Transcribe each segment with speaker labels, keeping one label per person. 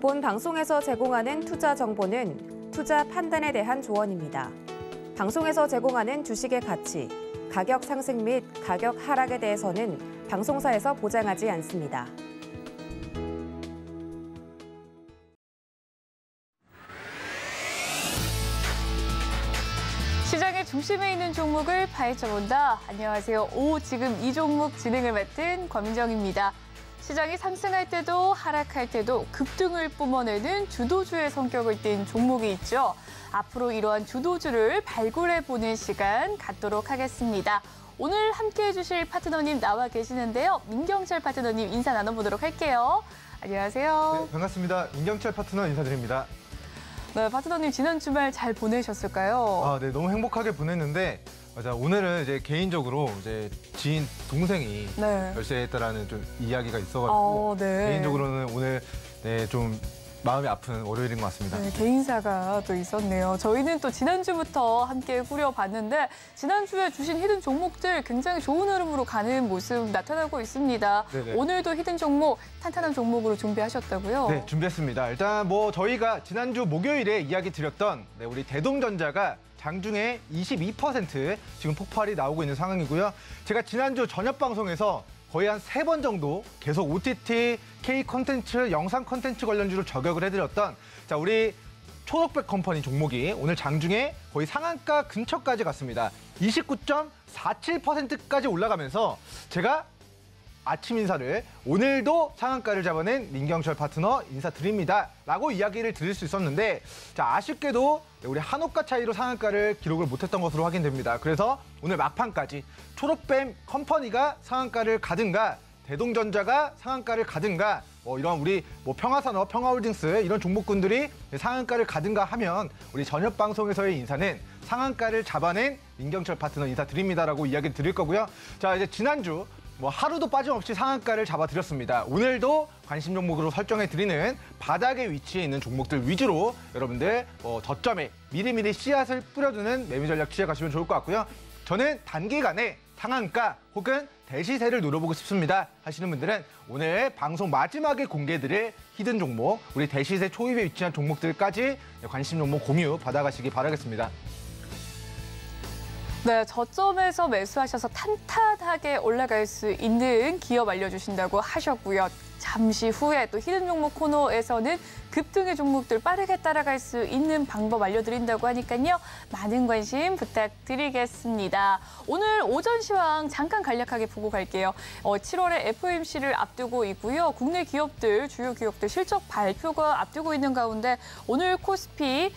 Speaker 1: 본 방송에서 제공하는 투자 정보는 투자 판단에 대한 조언입니다. 방송에서 제공하는 주식의 가치, 가격 상승 및 가격 하락에 대해서는 방송사에서 보장하지 않습니다.
Speaker 2: 시장의 중심에 있는 종목을 파헤쳐본다. 안녕하세요. 지금 이 종목 진행을 맡은 권민정입니다. 시장이 상승할 때도 하락할 때도 급등을 뿜어내는 주도주의 성격을 띤 종목이 있죠. 앞으로 이러한 주도주를 발굴해보는 시간 갖도록 하겠습니다. 오늘 함께해 주실 파트너님 나와 계시는데요. 민경철 파트너님 인사 나눠보도록 할게요. 안녕하세요.
Speaker 3: 네, 반갑습니다. 민경철 파트너 인사드립니다.
Speaker 2: 네, 파트너님 지난 주말 잘 보내셨을까요?
Speaker 3: 네, 너무 행복하게 보냈는데 맞아, 오늘은 이제 개인적으로 이제 지인 동생이 별세했다라는 좀 이야기가 있어가지고 개인적으로는 오늘 좀 마음이 아픈 월요일인 것 같습니다.
Speaker 2: 네, 개인사가 또 있었네요. 저희는 또 지난주부터 함께 꾸려봤는데 지난주에 주신 히든 종목들 굉장히 좋은 흐름으로 가는 모습 나타나고 있습니다. 네네. 오늘도 히든 종목, 탄탄한 종목으로 준비하셨다고요?
Speaker 3: 네, 준비했습니다. 일단 저희가 지난주 목요일에 이야기 드렸던 우리 대동전자가 장중에 22% 지금 폭발이 나오고 있는 상황이고요. 제가 지난주 저녁 방송에서 거의 한 3번 정도 계속 OTT, K 콘텐츠, 영상 콘텐츠 관련주로 저격을 해드렸던 우리 초록백 컴퍼니 종목이 오늘 장중에 거의 상한가 근처까지 갔습니다. 29.47%까지 올라가면서 제가 아침 인사를 오늘도 상한가를 잡아낸 민경철 파트너 인사드립니다 라고 이야기를 드릴 수 있었는데 아쉽게도 우리 한옥가 차이로 상한가를 기록을 못했던 것으로 확인됩니다. 그래서 오늘 막판까지 초록뱀 컴퍼니가 상한가를 가든가 대동전자가 상한가를 가든가 이런 우리 평화산업, 평화홀딩스 이런 종목군들이 상한가를 가든가 하면 우리 저녁 방송에서의 인사는 상한가를 잡아낸 민경철 파트너 인사드립니다라고 이야기 드릴 거고요. 자, 이제 지난주 하루도 빠짐없이 상한가를 잡아드렸습니다. 오늘도 관심 종목으로 설정해드리는 바닥에 위치해 있는 종목들 위주로 여러분들 저점에 미리미리 씨앗을 뿌려두는 매매 전략 취해가시면 좋을 것 같고요. 저는 단기간에 상한가 혹은 대시세를 노려보고 싶습니다 하시는 분들은 오늘 방송 마지막에 공개드릴 히든 종목, 우리 대시세 초입에 위치한 종목들까지 관심 종목 공유 받아가시기 바라겠습니다.
Speaker 2: 네, 저점에서 매수하셔서 탄탄하게 올라갈 수 있는 기업 알려주신다고 하셨고요. 잠시 후에 또 히든 종목 코너에서는 급등의 종목들 빠르게 따라갈 수 있는 방법 알려드린다고 하니까요. 많은 관심 부탁드리겠습니다. 오늘 오전 시황 잠깐 간략하게 보고 갈게요. 7월에 FOMC를 앞두고 있고요. 국내 기업들, 주요 기업들 실적 발표가 앞두고 있는 가운데 오늘 코스피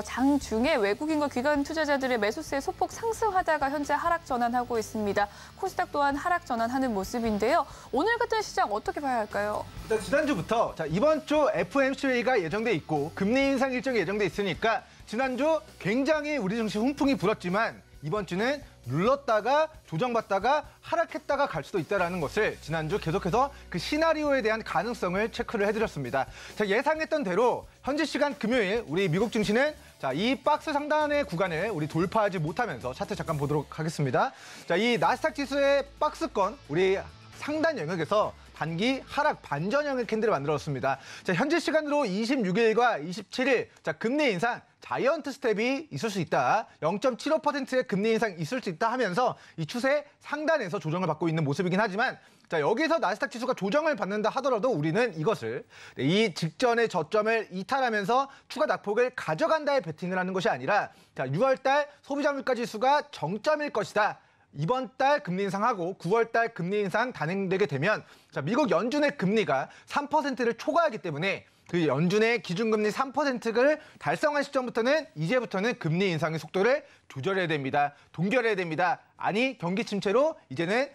Speaker 2: 장중에 외국인과 기관 투자자들의 매수세 소폭 상승하다가 현재 하락 전환하고 있습니다. 코스닥 또한 하락 전환하는 모습인데요. 오늘 같은 시장 어떻게 봐야 할까요?
Speaker 3: 일단 지난주부터 이번 주 FOMC가 예정돼 있고 금리 인상 일정이 예정돼 있으니까 지난주 굉장히 우리 증시 훈풍이 불었지만 이번 주는 눌렀다가 조정받다가 하락했다가 갈 수도 있다는 것을 지난주 계속해서 그 시나리오에 대한 가능성을 체크를 해드렸습니다. 예상했던 대로 현지 시간 금요일 우리 미국 증시는 이 박스 상단의 구간을 우리 돌파하지 못하면서 차트 잠깐 보도록 하겠습니다. 이 나스닥 지수의 박스권 우리 상단 영역에서 단기 하락 반전형의 캔들을 만들었습니다. 현재 시간으로 26일과 27일 금리 인상 자이언트 스텝이 있을 수 있다. 0.75%의 금리 인상 있을 수 있다 하면서 이 추세 상단에서 조정을 받고 있는 모습이긴 하지만 여기서 나스닥 지수가 조정을 받는다 하더라도 우리는 이것을 이 직전의 저점을 이탈하면서 추가 낙폭을 가져간다의 베팅을 하는 것이 아니라 6월달 소비자 물가 지수가 정점일 것이다. 이번 달 금리 인상하고 9월 달 금리 인상 단행되게 되면 미국 연준의 금리가 3%를 초과하기 때문에 그 연준의 기준금리 3%를 달성한 시점부터는 이제부터는 금리 인상의 속도를 조절해야 됩니다. 동결해야 됩니다. 아니 경기 침체로 이제는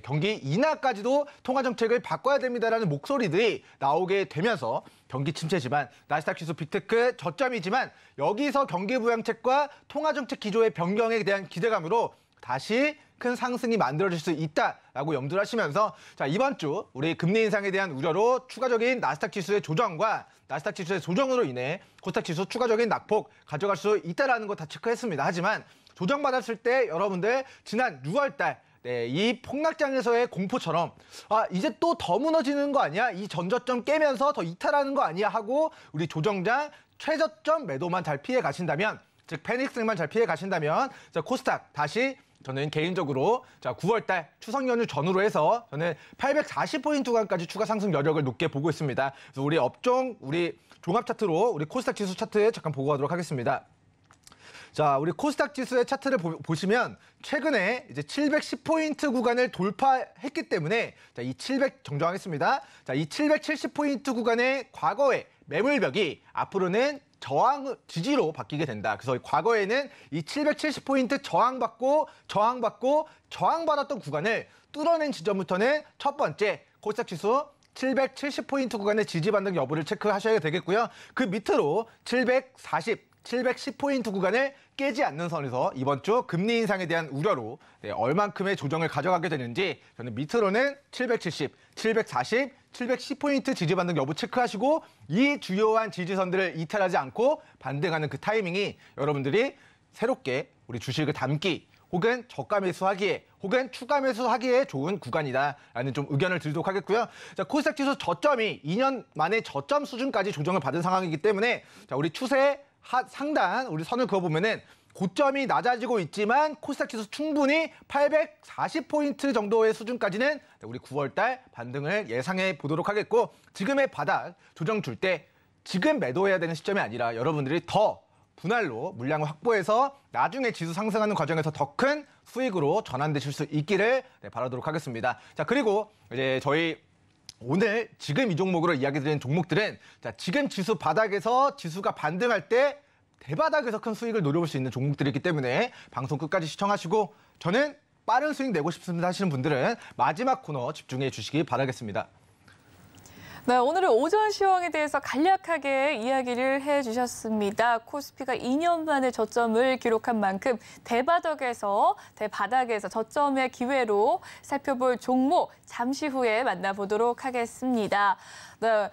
Speaker 3: 경기 인하까지도 통화정책을 바꿔야 됩니다라는 목소리들이 나오게 되면서 경기 침체지만 나스닥 지수 빅테크 저점이지만 여기서 경기 부양책과 통화정책 기조의 변경에 대한 기대감으로 다시 큰 상승이 만들어질 수 있다라고 염두를 하시면서 이번 주 우리 금리 인상에 대한 우려로 추가적인 나스닥 지수의 조정과 나스닥 지수의 조정으로 인해 코스닥 지수 추가적인 낙폭 가져갈 수 있다라는 거 다 체크했습니다. 하지만 조정받았을 때 여러분들 지난 6월 달 네, 이 폭락장에서의 공포처럼 이제 또 더 무너지는 거 아니야? 이 전저점 깨면서 더 이탈하는 거 아니야? 하고 우리 조정장 최저점 매도만 잘 피해 가신다면, 즉 패닉셀만 잘 피해 가신다면 자, 코스닥 다시 저는 개인적으로 9월달 추석 연휴 전후로 해서 저는 840포인트 구간까지 추가 상승 여력을 높게 보고 있습니다. 그래서 우리 업종, 우리 종합 차트로 우리 코스닥 지수 차트에 잠깐 보고 가도록 하겠습니다. 자, 우리 코스닥 지수의 차트를 보시면 최근에 이제 710포인트 구간을 돌파했기 때문에 자, 이 700 정정하겠습니다. 자, 이 770포인트 구간의 과거의 매물벽이 앞으로는 저항 지지로 바뀌게 된다. 그래서 과거에는 이 770포인트 저항받았던 구간을 뚫어낸 지점부터는 첫 번째 코스닥 지수 770포인트 구간의 지지 반등 여부를 체크하셔야 되겠고요. 그 밑으로 710포인트 구간을 깨지 않는 선에서 이번 주 금리 인상에 대한 우려로 얼만큼의 조정을 가져가게 되는지 저는 밑으로는 770, 740, 710포인트 지지 반등 여부 체크하시고 이 주요한 지지선들을 이탈하지 않고 반등하는 그 타이밍이 여러분들이 새롭게 우리 주식을 담기 혹은 저가 매수하기에 혹은 추가 매수하기에 좋은 구간이다라는 좀 의견을 드리도록 하겠고요. 자, 코스닥 지수 저점이 2년 만에 저점 수준까지 조정을 받은 상황이기 때문에 자, 우리 추세 상단 우리 선을 그어보면은 고점이 낮아지고 있지만 코스닥 지수 충분히 840포인트 정도의 수준까지는 우리 9월달 반등을 예상해 보도록 하겠고, 지금의 바닥 조정 줄 때 지금 매도해야 되는 시점이 아니라 여러분들이 더 분할로 물량을 확보해서 나중에 지수 상승하는 과정에서 더 큰 수익으로 전환되실 수 있기를 바라도록 하겠습니다. 자, 그리고 이제 저희 오늘 지금 이 종목으로 이야기 드리는 종목들은 자, 지금 지수 바닥에서 지수가 반등할 때 대바닥에서 큰 수익을 노려볼 수 있는 종목들이기 때문에 방송 끝까지 시청하시고 저는 빠른 수익 내고 싶습니다 하시는 분들은 마지막 코너 집중해 주시기 바라겠습니다.
Speaker 2: 네, 오늘은 오전 시황에 대해서 간략하게 이야기를 해주셨습니다. 코스피가 2년 만에 저점을 기록한 만큼 대바닥에서 저점의 기회로 살펴볼 종목 잠시 후에 만나보도록 하겠습니다. 네.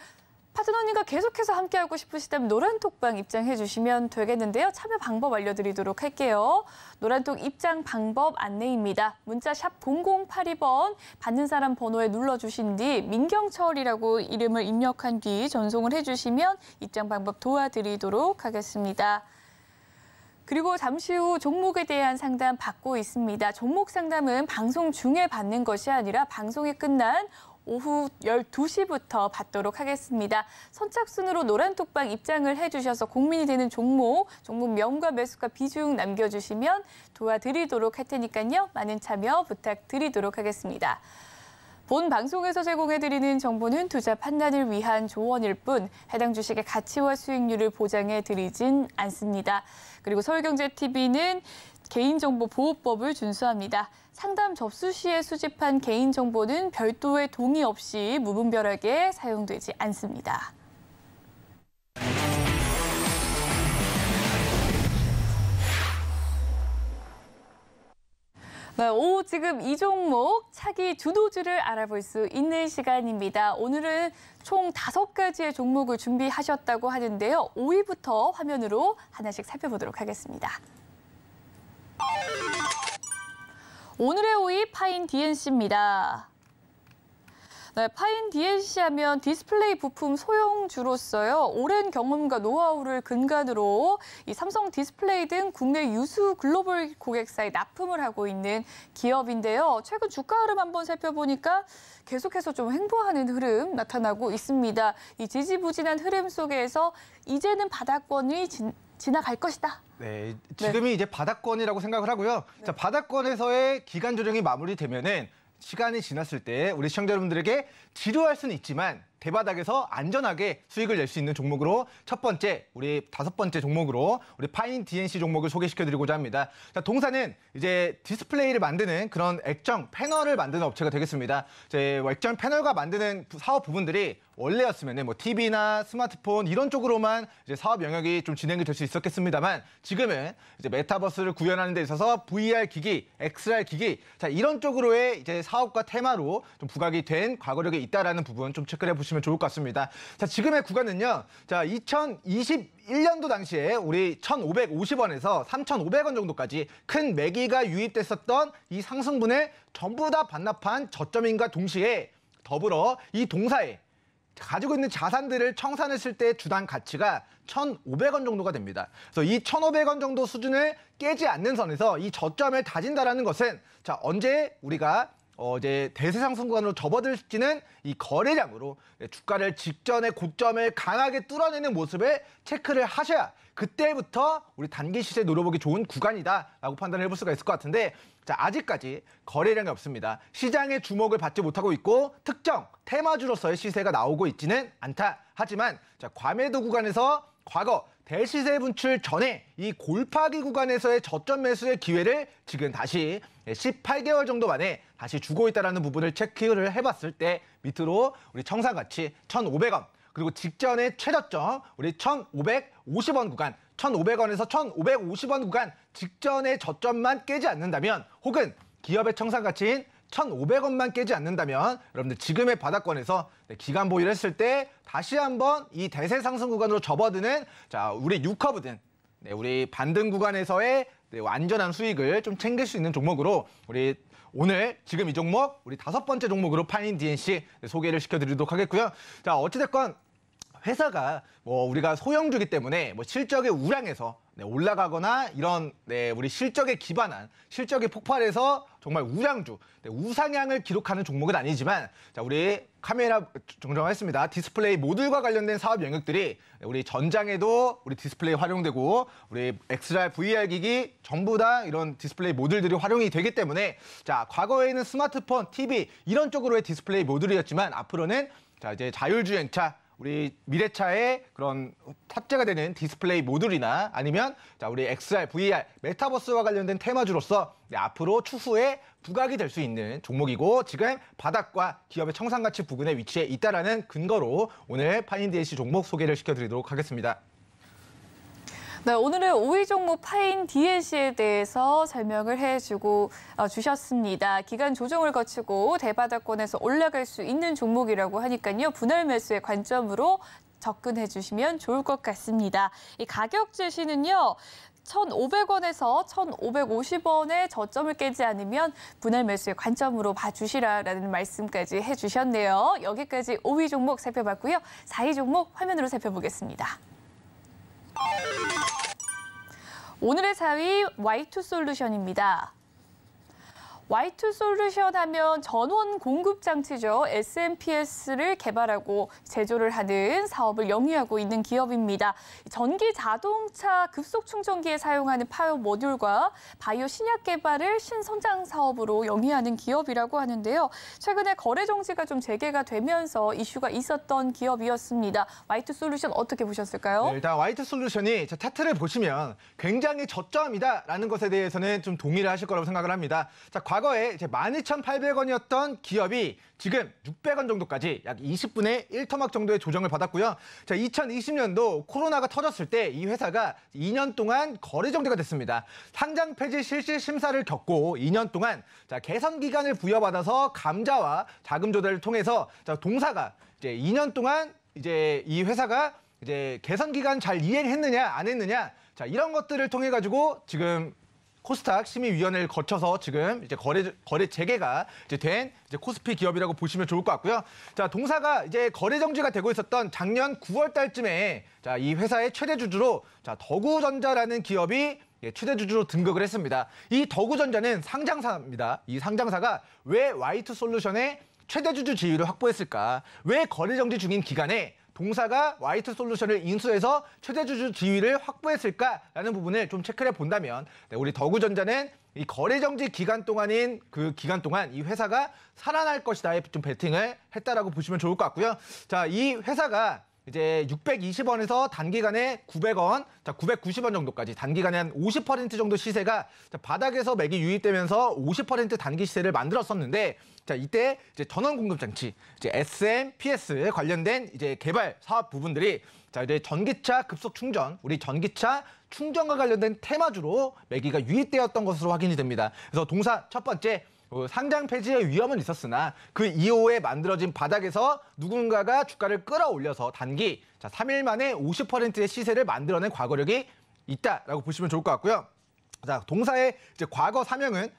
Speaker 2: 파트너님과 계속해서 함께하고 싶으시다면 노란톡방 입장해 주시면 되겠는데요. 참여 방법 알려드리도록 할게요. 노란톡 입장 방법 안내입니다. 문자 샵 0082번 받는 사람 번호에 눌러주신 뒤 민경철이라고 이름을 입력한 뒤 전송을 해주시면 입장 방법 도와드리도록 하겠습니다. 그리고 잠시 후 종목에 대한 상담 받고 있습니다. 종목 상담은 방송 중에 받는 것이 아니라 방송이 끝난 오후 12시부터 받도록 하겠습니다. 선착순으로 노란톡방 입장을 해주셔서 공민이 되는 종목 명과 매수가 비중 남겨주시면 도와드리도록 할 테니까요. 많은 참여 부탁드리도록 하겠습니다. 본 방송에서 제공해드리는 정보는 투자 판단을 위한 조언일 뿐 해당 주식의 가치와 수익률을 보장해드리진 않습니다. 그리고 서울경제TV는 개인정보보호법을 준수합니다. 상담 접수 시에 수집한 개인정보는 별도의 동의 없이 무분별하게 사용되지 않습니다. 네, 지금 이 종목 차기 주도주를 알아볼 수 있는 시간입니다. 오늘은 총 5가지의 종목을 준비하셨다고 하는데요. 5위부터 화면으로 하나씩 살펴보도록 하겠습니다. 오늘의 5위 파인 DNC입니다. 네, 파인 DNC 하면 디스플레이 부품 소형주로서요. 오랜 경험과 노하우를 근간으로 이 삼성 디스플레이 등 국내 유수 글로벌 고객사에 납품을 하고 있는 기업인데요. 최근 주가 흐름 한번 살펴보니까 계속해서 좀 횡보하는 흐름 나타나고 있습니다. 이 지지부진한 흐름 속에서 이제는 바닥권이 지나갈 것이다.
Speaker 3: 네, 지금이 이제 바닥권이라고 생각을 하고요.
Speaker 2: 네.
Speaker 3: 자, 바닥권에서의 기간 조정이 마무리되면은 시간이 지났을 때 우리 시청자 여러분들에게 지루할 수는 있지만 대바닥에서 안전하게 수익을 낼 수 있는 종목으로 첫 번째, 우리 5번째 종목으로 우리 파인 DNC 종목을 소개시켜드리고자 합니다. 자, 동사는 이제 디스플레이를 만드는 그런 액정 패널을 만드는 업체가 되겠습니다. 이제 액정 패널과 만드는 사업 부분들이 원래였으면 뭐 TV나 스마트폰 이런 쪽으로만 이제 사업 영역이 좀 진행이 될 수 있었겠습니다만 지금은 이제 메타버스를 구현하는 데 있어서 VR 기기, XR 기기 자 이런 쪽으로의 이제 사업과 테마로 좀 부각이 된 과거력이 있다라는 부분 좀 체크를 해보시면 보시면 좋을 것 같습니다. 자, 지금의 구간은요. 자, 2021년도 당시에 우리 1,550원에서 3,500원 정도까지 큰 매기가 유입됐었던 이 상승분을 전부 다 반납한 저점인과 동시에 더불어 이 동사에 가지고 있는 자산들을 청산했을 때 주당 가치가 1,500원 정도가 됩니다. 그래서 이 1,500원 정도 수준을 깨지 않는 선에서 이 저점을 다진다라는 것은 자, 언제 우리가 이제 대세 상승 구간으로 접어들지는 이 거래량으로 주가를 직전의 고점을 강하게 뚫어내는 모습을 체크를 하셔야 그때부터 우리 단기 시세 노려보기 좋은 구간이다라고 판단을 해볼 수가 있을 것 같은데 자, 아직까지 거래량이 없습니다. 시장의 주목을 받지 못하고 있고 특정 테마주로서의 시세가 나오고 있지는 않다. 하지만 자, 과매도 구간에서 과거 대시세 분출 전에 이 골파기 구간에서의 저점 매수의 기회를 지금 다시 18개월 정도 만에 다시 주고 있다는 부분을 체크를 해봤을 때 밑으로 우리 청산가치 1,500원 그리고 직전의 최저점 우리 1,550원 구간 1,500원에서 1,550원 구간 직전의 저점만 깨지 않는다면 혹은 기업의 청산가치인 1,500원만 깨지 않는다면 여러분들 지금의 바닥권에서 기간 보유를 했을 때 다시 한번 이 대세 상승 구간으로 접어드는 자 우리 6커브든 우리 반등 구간에서의 완전한 수익을 좀 챙길 수 있는 종목으로 우리 오늘 지금 이 종목 우리 5번째 종목으로 파인 DNC 소개를 시켜드리도록 하겠고요. 자 어찌됐건 회사가 우리가 소형주기 때문에 실적의 우량에서 올라가거나 이런 우리 실적에 기반한 실적이 폭발해서 정말 우량주 우상향을 기록하는 종목은 아니지만 자 우리 카메라 정정하겠습니다. 디스플레이 모듈과 관련된 사업 영역들이 우리 전장에도 우리 디스플레이 활용되고 우리 XR, VR 기기 전부 다 이런 디스플레이 모듈들이 활용이 되기 때문에 자 과거에는 스마트폰, TV 이런 쪽으로의 디스플레이 모듈이었지만 앞으로는 자 이제 자율주행차 우리 미래차에 그런 탑재가 되는 디스플레이 모듈이나 아니면 자 우리 XR, VR, 메타버스와 관련된 테마주로서 앞으로 추후에 부각이 될 수 있는 종목이고 지금 바닥과 기업의 청산가치 부근에 위치해 있다라는 근거로 오늘 파인 DNC 종목 소개를 시켜드리도록 하겠습니다.
Speaker 2: 네, 오늘은 5위 종목 파인 DNC에 대해서 설명을 해주고 주셨습니다. 기간 조정을 거치고 대바닥권에서 올라갈 수 있는 종목이라고 하니까요. 분할 매수의 관점으로 접근해 주시면 좋을 것 같습니다. 이 가격 제시는요. 1,500원에서 1,550원의 저점을 깨지 않으면 분할 매수의 관점으로 봐주시라라는 말씀까지 해주셨네요. 여기까지 5위 종목 살펴봤고요. 4위 종목 화면으로 살펴보겠습니다. 오늘의 4위 Y2솔루션입니다. Y2솔루션 하면 전원 공급 장치죠. SMPS를 개발하고 제조를 하는 사업을 영위하고 있는 기업입니다. 전기 자동차 급속 충전기에 사용하는 파워 모듈과 바이오 신약 개발을 신성장 사업으로 영위하는 기업이라고 하는데요. 최근에 거래 정지가 좀 재개가 되면서 이슈가 있었던 기업이었습니다. Y2솔루션 어떻게 보셨을까요?
Speaker 3: 네, 일단 Y2솔루션이 차트를 보시면 굉장히 저점이다라는 것에 대해서는 좀 동의를 하실 거라고 생각을 합니다. 자, 과거에 이제 12,800원이었던 기업이 지금 600원 정도까지 약 20분의 1토막 정도의 조정을 받았고요. 자, 2020년도 코로나가 터졌을 때 이 회사가 2년 동안 거래 정지가 됐습니다. 상장 폐지 실시 심사를 겪고 2년 동안 자, 개선 기간을 부여받아서 감자와 자금 조달을 통해서 자, 동사가 이제 2년 동안 이제 이 회사가 이제 개선 기간 잘 이행했느냐 안 했느냐 자, 이런 것들을 통해 가지고 지금 코스닥 심의위원회를 거쳐서 지금 이제 거래 재개가 이제 된 이제 코스피 기업이라고 보시면 좋을 것 같고요. 자, 동사가 이제 거래 정지가 되고 있었던 작년 9월 달쯤에 자, 이 회사의 최대 주주로 자, 더구전자라는 기업이 최대 주주로 등극을 했습니다. 이 더구전자는 상장사입니다. 이 상장사가 왜 Y2솔루션의 최대 주주 지위를 확보했을까? 왜 거래 정지 중인 기간에 동사가 Y2솔루션을 인수해서 최대 주주 지위를 확보했을까라는 부분을 좀 체크를 본다면 우리 더구전자는 이 거래 정지 기간 동안인 그 기간 동안 이 회사가 살아날 것이다에 좀 베팅을 했다라고 보시면 좋을 것 같고요. 자, 이 회사가 이제 620원에서 단기간에 900원, 자 990원 정도까지 단기간에 한 50% 정도 시세가 바닥에서 맥이 유입되면서 50% 단기 시세를 만들었었는데 자 이때 이제 전원 공급 장치, 이제 SMPS 관련된 이제 개발 사업 부분들이 자 이제 전기차 급속 충전, 우리 전기차 충전과 관련된 테마주로 매기가 유입되었던 것으로 확인이 됩니다. 그래서 동사 첫 번째 상장 폐지의 위험은 있었으나 그 이후에 만들어진 바닥에서 누군가가 주가를 끌어올려서 단기 3일 만에 50%의 시세를 만들어낸 과거력이 있다라고 보시면 좋을 것 같고요. 자, 동사의 이제 과거 사명은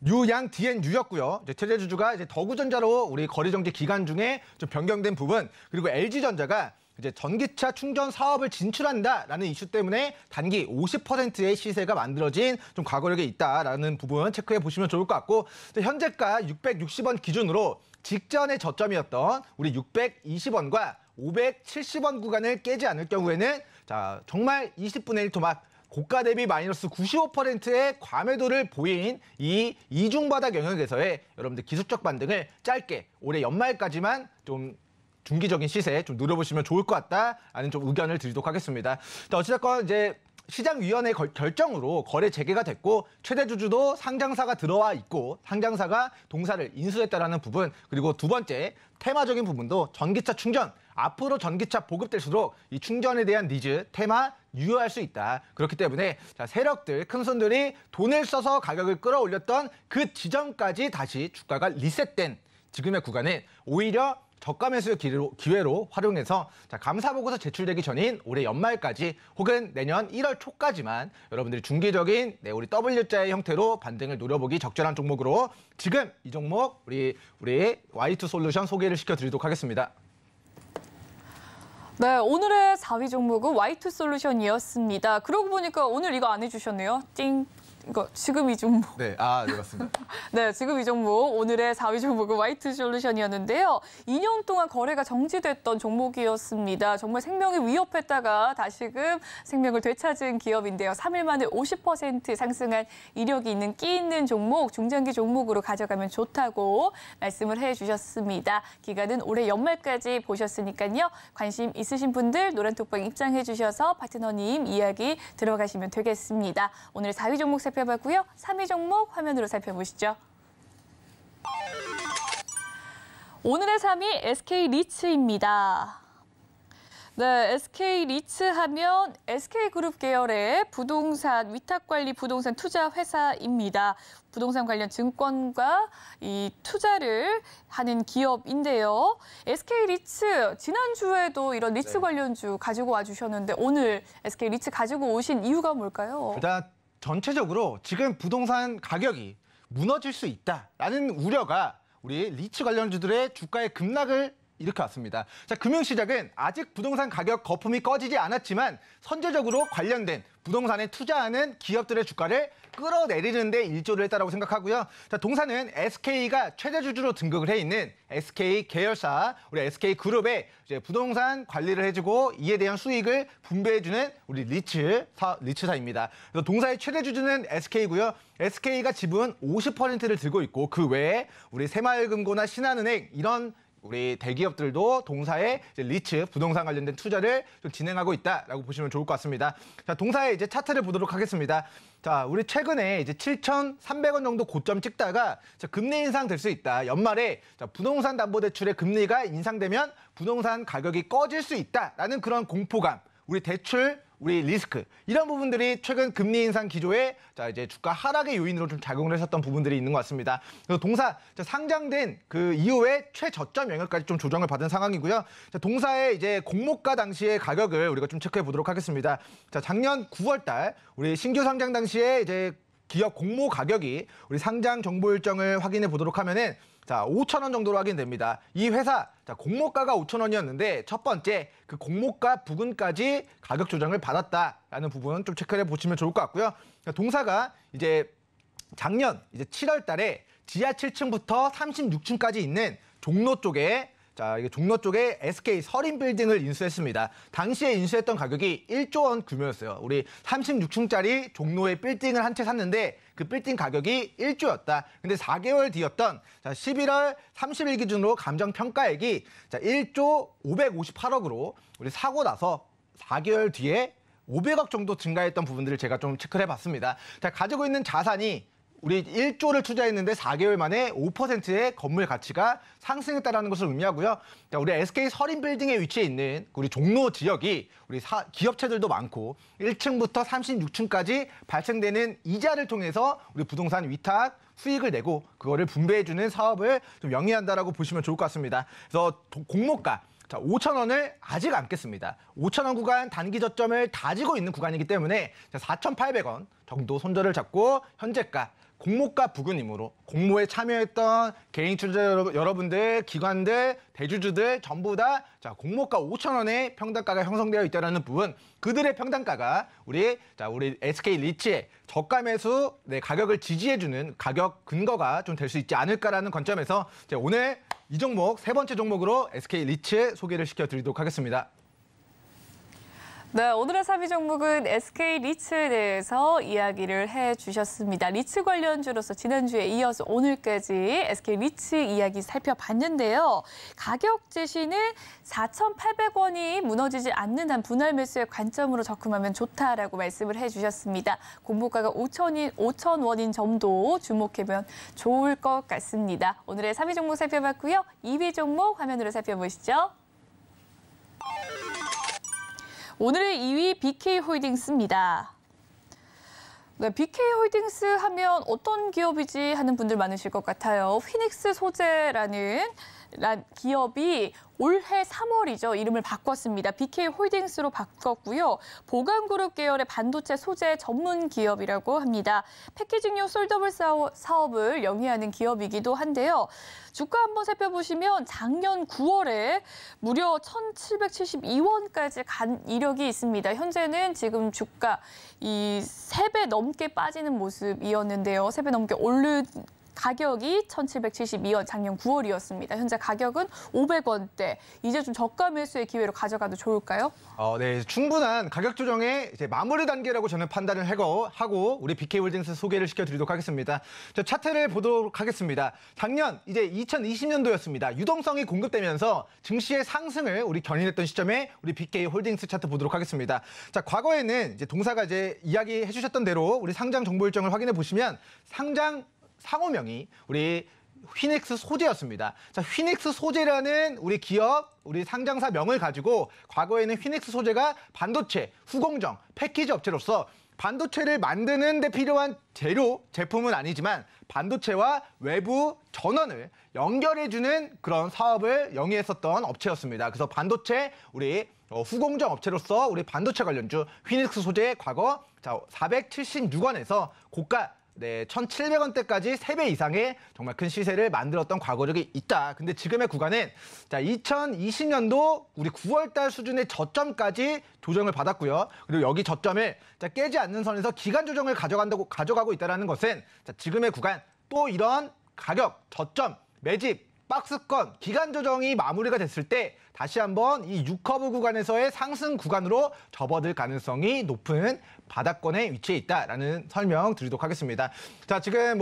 Speaker 3: 유양 DNU였고요. 이제 최대주주가 이제 더구전자로 우리 거래정지 기간 중에 좀 변경된 부분, 그리고 LG전자가 이제 전기차 충전 사업을 진출한다라는 이슈 때문에 단기 50%의 시세가 만들어진 좀 과거력이 있다라는 부분 체크해 보시면 좋을 것 같고, 현재가 660원 기준으로 직전의 저점이었던 우리 620원과 570원 구간을 깨지 않을 경우에는 자, 정말 20분의 1 토막, 고가 대비 마이너스 95%의 과매도를 보인 이 이중바닥 영역에서의 여러분들 기술적 반등을 짧게 올해 연말까지만 좀 중기적인 시세 좀 누려보시면 좋을 것 같다라는 좀 의견을 드리도록 하겠습니다. 어찌됐건 이제 시장위원회 결정으로 거래 재개가 됐고 최대 주주도 상장사가 들어와 있고 상장사가 동사를 인수했다라는 부분, 그리고 두 번째 테마적인 부분도 전기차 충전, 앞으로 전기차 보급될수록 이 충전에 대한 니즈, 테마 유효할 수 있다. 그렇기 때문에 세력들, 큰 손들이 돈을 써서 가격을 끌어올렸던 그 지점까지 다시 주가가 리셋된 지금의 구간은 오히려 저가 매수의 기회로 활용해서 감사보고서 제출되기 전인 올해 연말까지 혹은 내년 1월 초까지만 여러분들이 중기적인 우리 W자의 형태로 반등을 노려보기 적절한 종목으로 지금 이 종목 우리 Y2솔루션 소개를 시켜드리도록 하겠습니다.
Speaker 2: 네, 오늘의 4위 종목은 Y2솔루션이었습니다. 그러고 보니까 오늘 이거 안 해주셨네요. 띵. 이거 지금 이 종목.
Speaker 3: 네, 네, 맞습니다.
Speaker 2: 네, 지금 이 종목, 오늘의 4위 종목은 Y2솔루션이었는데요. 2년 동안 거래가 정지됐던 종목이었습니다. 정말 생명이 위협했다가 다시금 생명을 되찾은 기업인데요. 3일 만에 50% 상승한 이력이 있는 끼 있는 종목, 중장기 종목으로 가져가면 좋다고 말씀을 해주셨습니다. 기간은 올해 연말까지 보셨으니까요. 관심 있으신 분들 노란톡방 입장해 주셔서 파트너님 이야기 들어가시면 되겠습니다. 오늘 4위 종목 살펴봤고요. 3위 종목 화면으로 살펴보시죠. 오늘의 3위 SK리츠입니다. 네, SK리츠 하면 SK그룹 계열의 부동산, 위탁관리 부동산 투자 회사입니다. 부동산 관련 증권과 이 투자를 하는 기업인데요. SK리츠, 지난주에도 이런 리츠 관련주 가지고 와주셨는데 오늘 SK리츠 가지고 오신 이유가 뭘까요?
Speaker 3: 일단 전체적으로 지금 부동산 가격이 무너질 수 있다라는 우려가 우리 리츠 관련주들의 주가의 급락을 일으켜왔습니다. 자, 금융시장은 아직 부동산 가격 거품이 꺼지지 않았지만 선제적으로 관련된 부동산에 투자하는 기업들의 주가를 끌어내리는 데 일조를 했다고 생각하고요. 자, 동사는 SK가 최대 주주로 등극을 해 있는 SK 계열사, 우리 SK그룹에 이제 부동산 관리를 해주고 이에 대한 수익을 분배해주는 우리 리츠사입니다. 그래서 동사의 최대 주주는 SK고요. SK가 지분 50%를 들고 있고 그 외에 우리 새마을금고나 신한은행 이런 우리 대기업들도 동사의 리츠 부동산 관련된 투자를 좀 진행하고 있다라고 보시면 좋을 것 같습니다. 자, 동사의 이제 차트를 보도록 하겠습니다. 자, 우리 최근에 이제 7,300원 정도 고점 찍다가 금리 인상 될 수 있다. 연말에 부동산 담보대출의 금리가 인상되면 부동산 가격이 꺼질 수 있다라는 그런 공포감, 우리 대출, 우리 리스크 이런 부분들이 최근 금리 인상 기조에 이제 주가 하락의 요인으로 좀 작용을 했었던 부분들이 있는 것 같습니다. 그래서 동사 상장된 그 이후에 최저점 영역까지 좀 조정을 받은 상황이고요. 자, 동사의 이제 공모가 당시의 가격을 우리가 좀 체크해 보도록 하겠습니다. 자, 작년 9월달 우리 신규 상장 당시에 이제 기업 공모 가격이 우리 상장 정보 일정을 확인해 보도록 하면은 자, 5,000원 정도로 확인됩니다. 이 회사 공모가가 5,000원이었는데 첫 번째 그 공모가 부근까지 가격 조정을 받았다라는 부분 좀 체크해 보시면 좋을 것 같고요. 동사가 이제 작년 이제 7월 달에 지하 7층부터 36층까지 있는 종로 쪽에 이게 종로 쪽에 SK 서린 빌딩을 인수했습니다. 당시에 인수했던 가격이 1조 원 규모였어요. 우리 36층짜리 종로의 빌딩을 한 채 샀는데 그 빌딩 가격이 1조였다. 근데 4개월 뒤였던 11월 30일 기준으로 감정평가액이 1조 558억으로 우리 사고 나서 4개월 뒤에 500억 정도 증가했던 부분들을 제가 좀 체크를 해봤습니다. 자, 가지고 있는 자산이 우리 1조를 투자했는데 4개월 만에 5%의 건물 가치가 상승했다는 것을 의미하고요. 자, 우리 SK 서린 빌딩에 위치해 있는 우리 종로 지역이 우리 기업체들도 많고 1층부터 36층까지 발생되는 이자를 통해서 우리 부동산 위탁 수익을 내고 그거를 분배해주는 사업을 좀 영위한다라고 보시면 좋을 것 같습니다. 그래서 공모가 자, 5,000원을 아직 안 깼습니다. 5,000원 구간 단기 저점을 다지고 있는 구간이기 때문에 4,800원 정도 손절을 잡고 현재가 공모가 부근이므로 공모에 참여했던 개인 투자 여러분들, 기관들, 대주주들 전부 다 공모가 5,000원의 평단가가 형성되어 있다는 부분, 그들의 평단가가 우리 SK 리츠의 저가 매수 가격을 지지해주는 가격 근거가 좀 될 수 있지 않을까라는 관점에서 오늘 이 종목 세 번째 종목으로 SK 리츠 소개를 시켜드리도록 하겠습니다.
Speaker 2: 네, 오늘의 3위 종목은 SK 리츠에 대해서 이야기를 해주셨습니다. 리츠 관련주로서 지난주에 이어서 오늘까지 SK 리츠 이야기 살펴봤는데요. 가격 제시는 4,800원이 무너지지 않는 한 분할 매수의 관점으로 접근하면 좋다라고 말씀을 해주셨습니다. 공모가가 5,000원인 점도 주목하면 좋을 것 같습니다. 오늘의 3위 종목 살펴봤고요. 2위 종목 화면으로 살펴보시죠. 오늘의 2위 BK홀딩스입니다. 네, BK홀딩스 하면 어떤 기업이지 하는 분들 많으실 것 같아요. 휘닉스 소재라는 기업이 올해 3월이죠. 이름을 바꿨습니다. BK홀딩스로 바꿨고요. 보강그룹 계열의 반도체 소재 전문 기업이라고 합니다. 패키징용 솔더블 사업을 영위하는 기업이기도 한데요. 주가 한번 살펴보시면 작년 9월에 무려 1,772원까지 간 이력이 있습니다. 현재는 지금 주가 이 3배 넘게 빠지는 모습이었는데요. 3배 넘게 오른 가격이 1,772원, 작년 9월이었습니다. 현재 가격은 500원대. 이제 좀 저가 매수의 기회로 가져가도 좋을까요?
Speaker 3: 네, 충분한 가격 조정의 이제 마무리 단계라고 저는 판단을 하고 우리 BK홀딩스 소개를 시켜드리도록 하겠습니다. 저 차트를 보도록 하겠습니다. 작년 이제 2020년도였습니다. 유동성이 공급되면서 증시의 상승을 우리 견인했던 시점에 우리 BK홀딩스 차트 보도록 하겠습니다. 자, 과거에는 이제 동사가 이제 이야기해 주셨던 대로 우리 상장 정보 일정을 확인해 보시면 상장 상호명이 우리 휘닉스 소재였습니다. 자, 휘닉스 소재라는 우리 기업, 우리 상장사 명을 가지고 과거에는 휘닉스 소재가 반도체, 후공정, 패키지 업체로서 반도체를 만드는 데 필요한 재료, 제품은 아니지만 반도체와 외부 전원을 연결해주는 그런 사업을 영위했었던 업체였습니다. 그래서 반도체, 우리 후공정 업체로서 우리 반도체 관련주 휘닉스 소재의 과거 476원에서 고가 1,700원대까지 3배 이상의 정말 큰 시세를 만들었던 과거력이 있다. 근데 지금의 구간은 2020년도 우리 9월달 수준의 저점까지 조정을 받았고요. 그리고 여기 저점을 깨지 않는 선에서 기간 조정을 가져가고 있다는 것은 지금의 구간 또 이런 가격, 저점, 매집, 박스권, 기간 조정이 마무리가 됐을 때 다시 한번 이 6커브 구간에서의 상승 구간으로 접어들 가능성이 높은 바닥권에 위치해 있다라는 설명 드리도록 하겠습니다. 자, 지금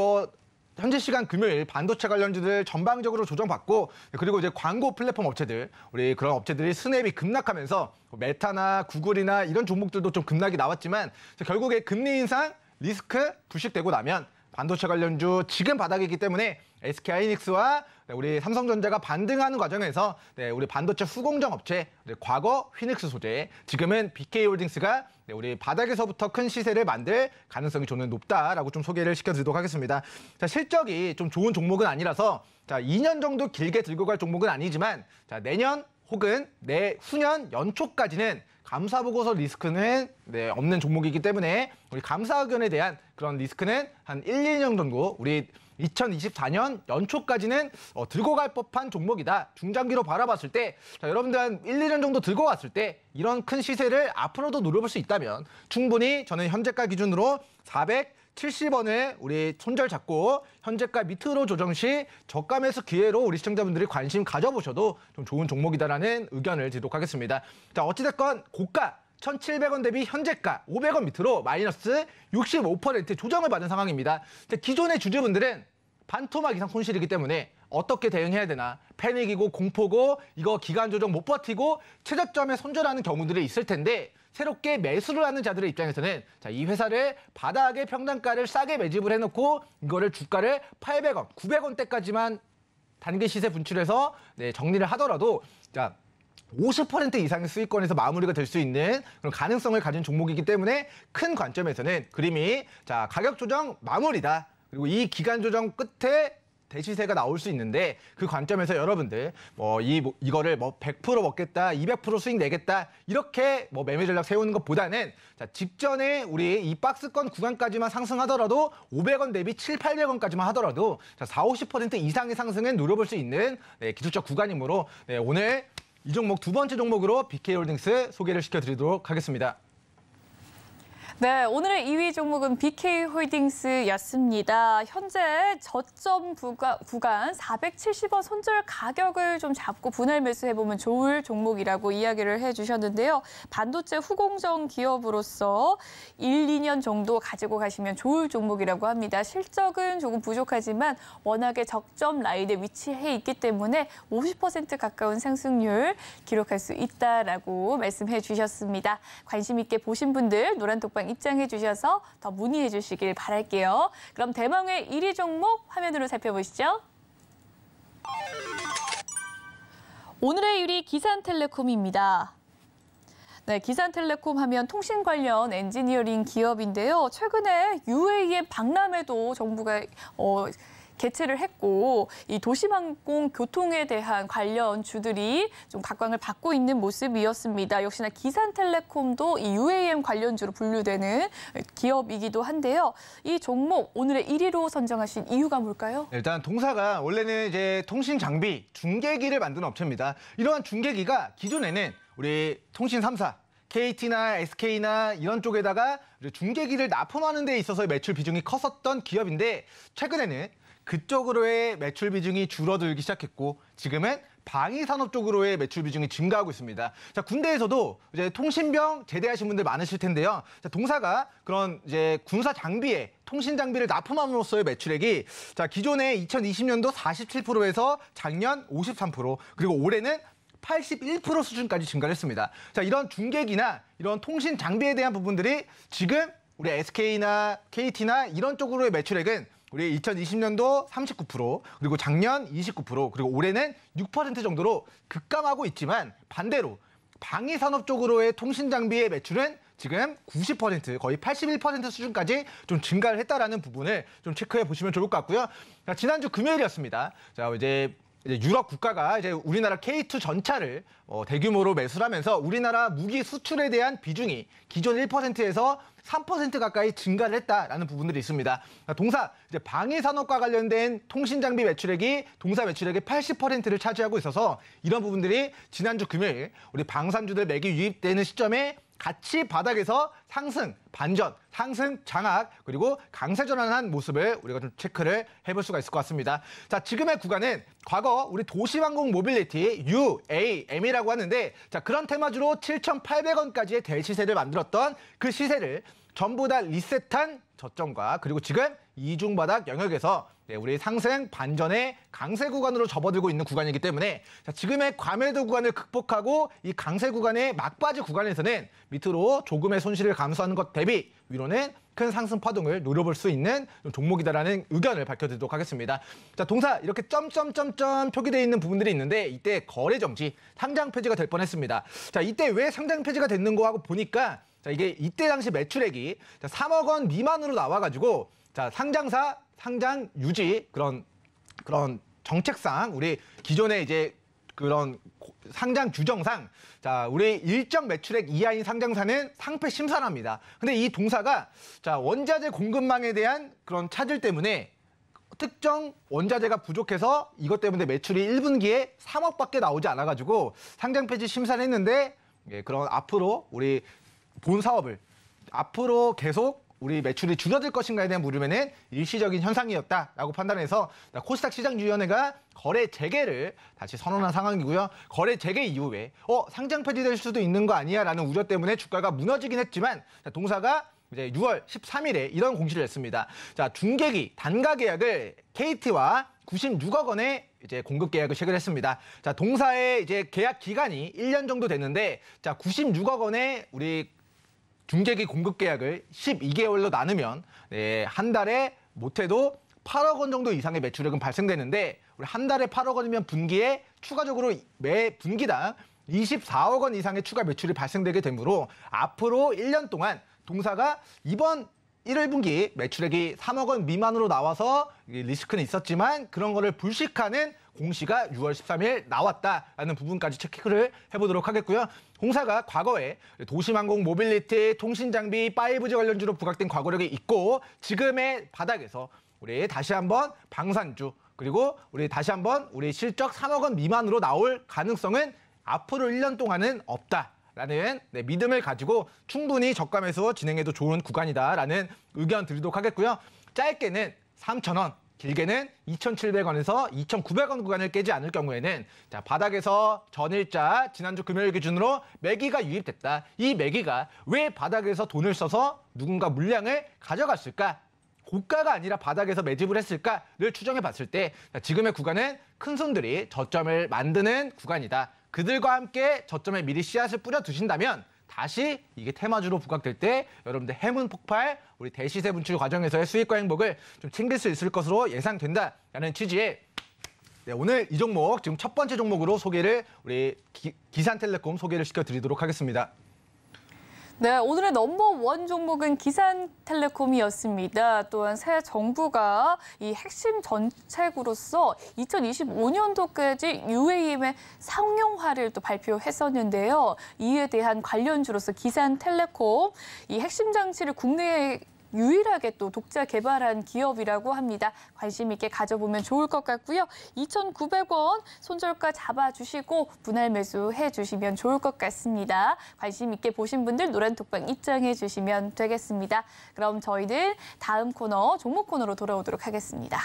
Speaker 3: 현재 시간 금요일 반도체 관련주들 전방적으로 조정받고 그리고 이제 광고 플랫폼 업체들 우리 그런 업체들이 스냅이 급락하면서 메타나 구글이나 이런 종목들도 좀 급락이 나왔지만 결국에 금리 인상 리스크 불식되고 나면 반도체 관련주 지금 바닥이기 때문에 SK하이닉스와 우리 삼성전자가 반등하는 과정에서 우리 반도체 후공정 업체 과거 휘닉스 소재, 지금은 BK홀딩스가 우리 바닥에서부터 큰 시세를 만들 가능성이 저는 높다라고 좀 소개를 시켜드리도록 하겠습니다. 자, 실적이 좀 좋은 종목은 아니라서 2년 정도 길게 들고 갈 종목은 아니지만 내년 혹은 내후년 연초까지는 감사보고서 리스크는 없는 종목이기 때문에 우리 감사 의견에 대한 그런 리스크는 한 1, 2년 정도 우리 2024년 연초까지는 들고 갈 법한 종목이다. 중장기로 바라봤을 때 여러분들 한 1, 2년 정도 들고 왔을 때 이런 큰 시세를 앞으로도 노려볼 수 있다면 충분히 저는 현재가 기준으로 470원을 우리 손절 잡고 현재가 밑으로 조정 시 저가 매수 기회로 우리 시청자분들이 관심 가져보셔도 좀 좋은 종목이다라는 의견을 드리도록 하겠습니다. 자, 어찌됐건 고가 1,700원 대비 현재가 500원 밑으로 마이너스 65% 조정을 받은 상황입니다. 기존의 주주분들은 반토막 이상 손실이기 때문에 어떻게 대응해야 되나, 패닉이고 공포고 이거 기간 조정 못 버티고 최저점에 손절하는 경우들이 있을 텐데 새롭게 매수를 하는 자들의 입장에서는 자, 이 회사를 바닥에 평단가를 싸게 매집을 해놓고 이거를 주가를 800원, 900원대까지만 단기 시세 분출해서 정리를 하더라도 자, 50% 이상의 수익권에서 마무리가 될 수 있는 그런 가능성을 가진 종목이기 때문에 큰 관점에서는 그림이 자, 가격 조정 마무리다. 그리고 이 기간 조정 끝에 대시세가 나올 수 있는데 그 관점에서 여러분들 이거를 100% 먹겠다, 200% 수익 내겠다 이렇게 매매 전략 세우는 것보다는 자, 직전에 우리 이 박스권 구간까지만 상승하더라도 500원 대비 700~800원까지만 하더라도 자, 40~50% 이상의 상승은 누려볼 수 있는 기술적 구간이므로 오늘 이 종목 두 번째 종목으로 BK홀딩스 소개를 시켜드리도록 하겠습니다.
Speaker 2: 네, 오늘의 2위 종목은 BK홀딩스였습니다. 현재 저점 구간 470원 손절 가격을 좀 잡고 분할 매수해보면 좋을 종목이라고 이야기를 해주셨는데요. 반도체 후공정 기업으로서 1, 2년 정도 가지고 가시면 좋을 종목이라고 합니다. 실적은 조금 부족하지만 워낙에 적점 라인에 위치해 있기 때문에 50% 가까운 상승률 기록할 수 있다라고 말씀해 주셨습니다. 관심 있게 보신 분들 노란톡방 입장해 주셔서 더 문의해 주시길 바랄게요. 그럼 대망의 1위 종목 화면으로 살펴보시죠. 오늘의 1위 기산텔레콤입니다. 네, 기산텔레콤 하면 통신 관련 엔지니어링 기업인데요. 최근에 UAM 박람회도 정부가 개최를 했고 이 도시항공 교통에 대한 관련 주들이 좀 각광을 받고 있는 모습이었습니다. 역시나 기산텔레콤도 이 UAM 관련주로 분류되는 기업이기도 한데요. 이 종목 오늘의 1위로 선정하신 이유가 뭘까요?
Speaker 3: 일단 동사가 원래는 이제 통신 장비 중계기를 만드는 업체입니다. 이러한 중계기가 기존에는 우리 통신 3사 KT나 SK나 이런 쪽에다가 중계기를 납품하는 데 있어서 매출 비중이 컸었던 기업인데 최근에는 그쪽으로의 매출 비중이 줄어들기 시작했고 지금은 방위산업 쪽으로의 매출 비중이 증가하고 있습니다. 자, 군대에서도 이제 통신병 제대하신 분들 많으실 텐데요. 자, 동사가 그런 이제 군사 장비에 통신 장비를 납품함으로써의 매출액이 자, 기존에 2020년도 47%에서 작년 53% 그리고 올해는 81% 수준까지 증가를 했습니다. 자, 이런 중계기나 이런 통신 장비에 대한 부분들이 지금 우리 SK나 KT나 이런 쪽으로의 매출액은 우리 2020년도 39% 그리고 작년 29% 그리고 올해는 6% 정도로 급감하고 있지만 반대로 방위산업 쪽으로의 통신 장비의 매출은 지금 90% 거의 81% 수준까지 좀 증가를 했다라는 부분을 좀 체크해 보시면 좋을 것 같고요. 자, 지난주 금요일이었습니다. 자, 이제 유럽 국가가 이제 우리나라 K2 전차를 대규모로 매수를 하면서 우리나라 무기 수출에 대한 비중이 기존 1%에서 3% 가까이 증가를 했다라는 부분들이 있습니다. 동사 이제 방위산업과 관련된 통신 장비 매출액이 동사 매출액의 80%를 차지하고 있어서 이런 부분들이 지난주 금요일 우리 방산주들 매기 유입되는 시점에 같이 바닥에서 상승, 반전, 상승, 장악, 그리고 강세 전환한 모습을 우리가 좀 체크를 해볼 수가 있을 것 같습니다. 자, 지금의 구간은 과거 우리 도시항공 모빌리티 UAM이라고 하는데 자, 그런 테마주로 7,800원까지의 대시세를 만들었던 그 시세를 전부 다 리셋한 저점과 그리고 지금 이중바닥 영역에서 우리 상승 반전의 강세 구간으로 접어들고 있는 구간이기 때문에 자, 지금의 과매도 구간을 극복하고 이 강세 구간의 막바지 구간에서는 밑으로 조금의 손실을 감수하는 것 대비 위로는 큰 상승 파동을 노려볼 수 있는 종목이다라는 의견을 밝혀드리도록 하겠습니다. 자, 동사 이렇게 점점점점 표기되어 있는 부분들이 있는데 이때 거래 정지, 상장 폐지가 될 뻔했습니다. 자, 이때 왜 상장 폐지가 됐는 거 하고 보니까 자, 이게 이때 당시 매출액이 3억 원 미만으로 나와가지고 자, 상장사 상장 유지 그런 정책상 우리 기존의 이제 그런 상장 규정상 자, 우리 일정 매출액 이하인 상장사는 상패 심사를 합니다. 근데 이 동사가 자, 원자재 공급망에 대한 그런 차질 때문에 특정 원자재가 부족해서 이것 때문에 매출이 1분기에 3억밖에 나오지 않아가지고 상장 폐지 심사를 했는데 그런 앞으로 우리 본 사업을 앞으로 계속 우리 매출이 줄어들 것인가에 대한 물음에는 일시적인 현상이었다라고 판단해서 코스닥 시장위원회가 거래 재개를 다시 선언한 상황이고요. 거래 재개 이후에 상장 폐지될 수도 있는 거 아니야라는 우려 때문에 주가가 무너지긴 했지만 동사가 이제 6월 13일에 이런 공시를 했습니다. 자, 중계기 단가 계약을 KT와 96억 원의 이제 공급 계약을 체결했습니다. 자, 동사의 이제 계약 기간이 1년 정도 됐는데, 자, 96억 원의 우리 중계기 공급 계약을 12개월로 나누면 한 달에 못해도 8억 원 정도 이상의 매출액은 발생되는데, 우리 한 달에 8억 원이면 분기에 추가적으로 매 분기당 24억 원 이상의 추가 매출이 발생되게 되므로 앞으로 1년 동안 동사가 이번 1분기 매출액이 3억 원 미만으로 나와서 리스크는 있었지만 그런 거를 불식하는 공시가 6월 13일 나왔다라는 부분까지 체크를 해보도록 하겠고요. 공사가 과거에 도심항공, 모빌리티, 통신장비, 5G 관련주로 부각된 과거력이 있고 지금의 바닥에서 우리 다시 한번 방산주 그리고 우리 다시 한번 우리 실적 3억 원 미만으로 나올 가능성은 앞으로 1년 동안은 없다라는 믿음을 가지고 충분히 저가 매수 진행해도 좋은 구간이다라는 의견 드리도록 하겠고요. 짧게는 3,000원, 길게는 2,700원에서 2,900원 구간을 깨지 않을 경우에는 자, 바닥에서 전일자 지난주 금요일 기준으로 매기가 유입됐다. 이 매기가 왜 바닥에서 돈을 써서 누군가 물량을 가져갔을까? 고가가 아니라 바닥에서 매집을 했을까를 추정해 봤을 때 지금의 구간은 큰 손들이 저점을 만드는 구간이다. 그들과 함께 저점에 미리 씨앗을 뿌려 두신다면 다시 이게 테마주로 부각될 때 여러분들 해문 폭발, 우리 대시세 분출 과정에서의 수익과 행복을 좀 챙길 수 있을 것으로 예상된다라는 취지의 오늘 이 종목 지금 첫 번째 종목으로 소개를 우리 기산텔레콤 소개를 시켜드리도록 하겠습니다.
Speaker 2: 네, 오늘의 넘버원 종목은 기산텔레콤이었습니다. 또한 새 정부가 이 핵심 정책으로서 2025년도까지 UAM의 상용화를 또 발표했었는데요. 이에 대한 관련주로서 기산텔레콤, 이 핵심 장치를 국내에 유일하게 또 독자 개발한 기업이라고 합니다. 관심 있게 가져보면 좋을 것 같고요. 2,900원 손절가 잡아주시고 분할 매수해 주시면 좋을 것 같습니다. 관심 있게 보신 분들 노란톡방 입장해 주시면 되겠습니다. 그럼 저희는 다음 코너, 종목 코너로 돌아오도록 하겠습니다.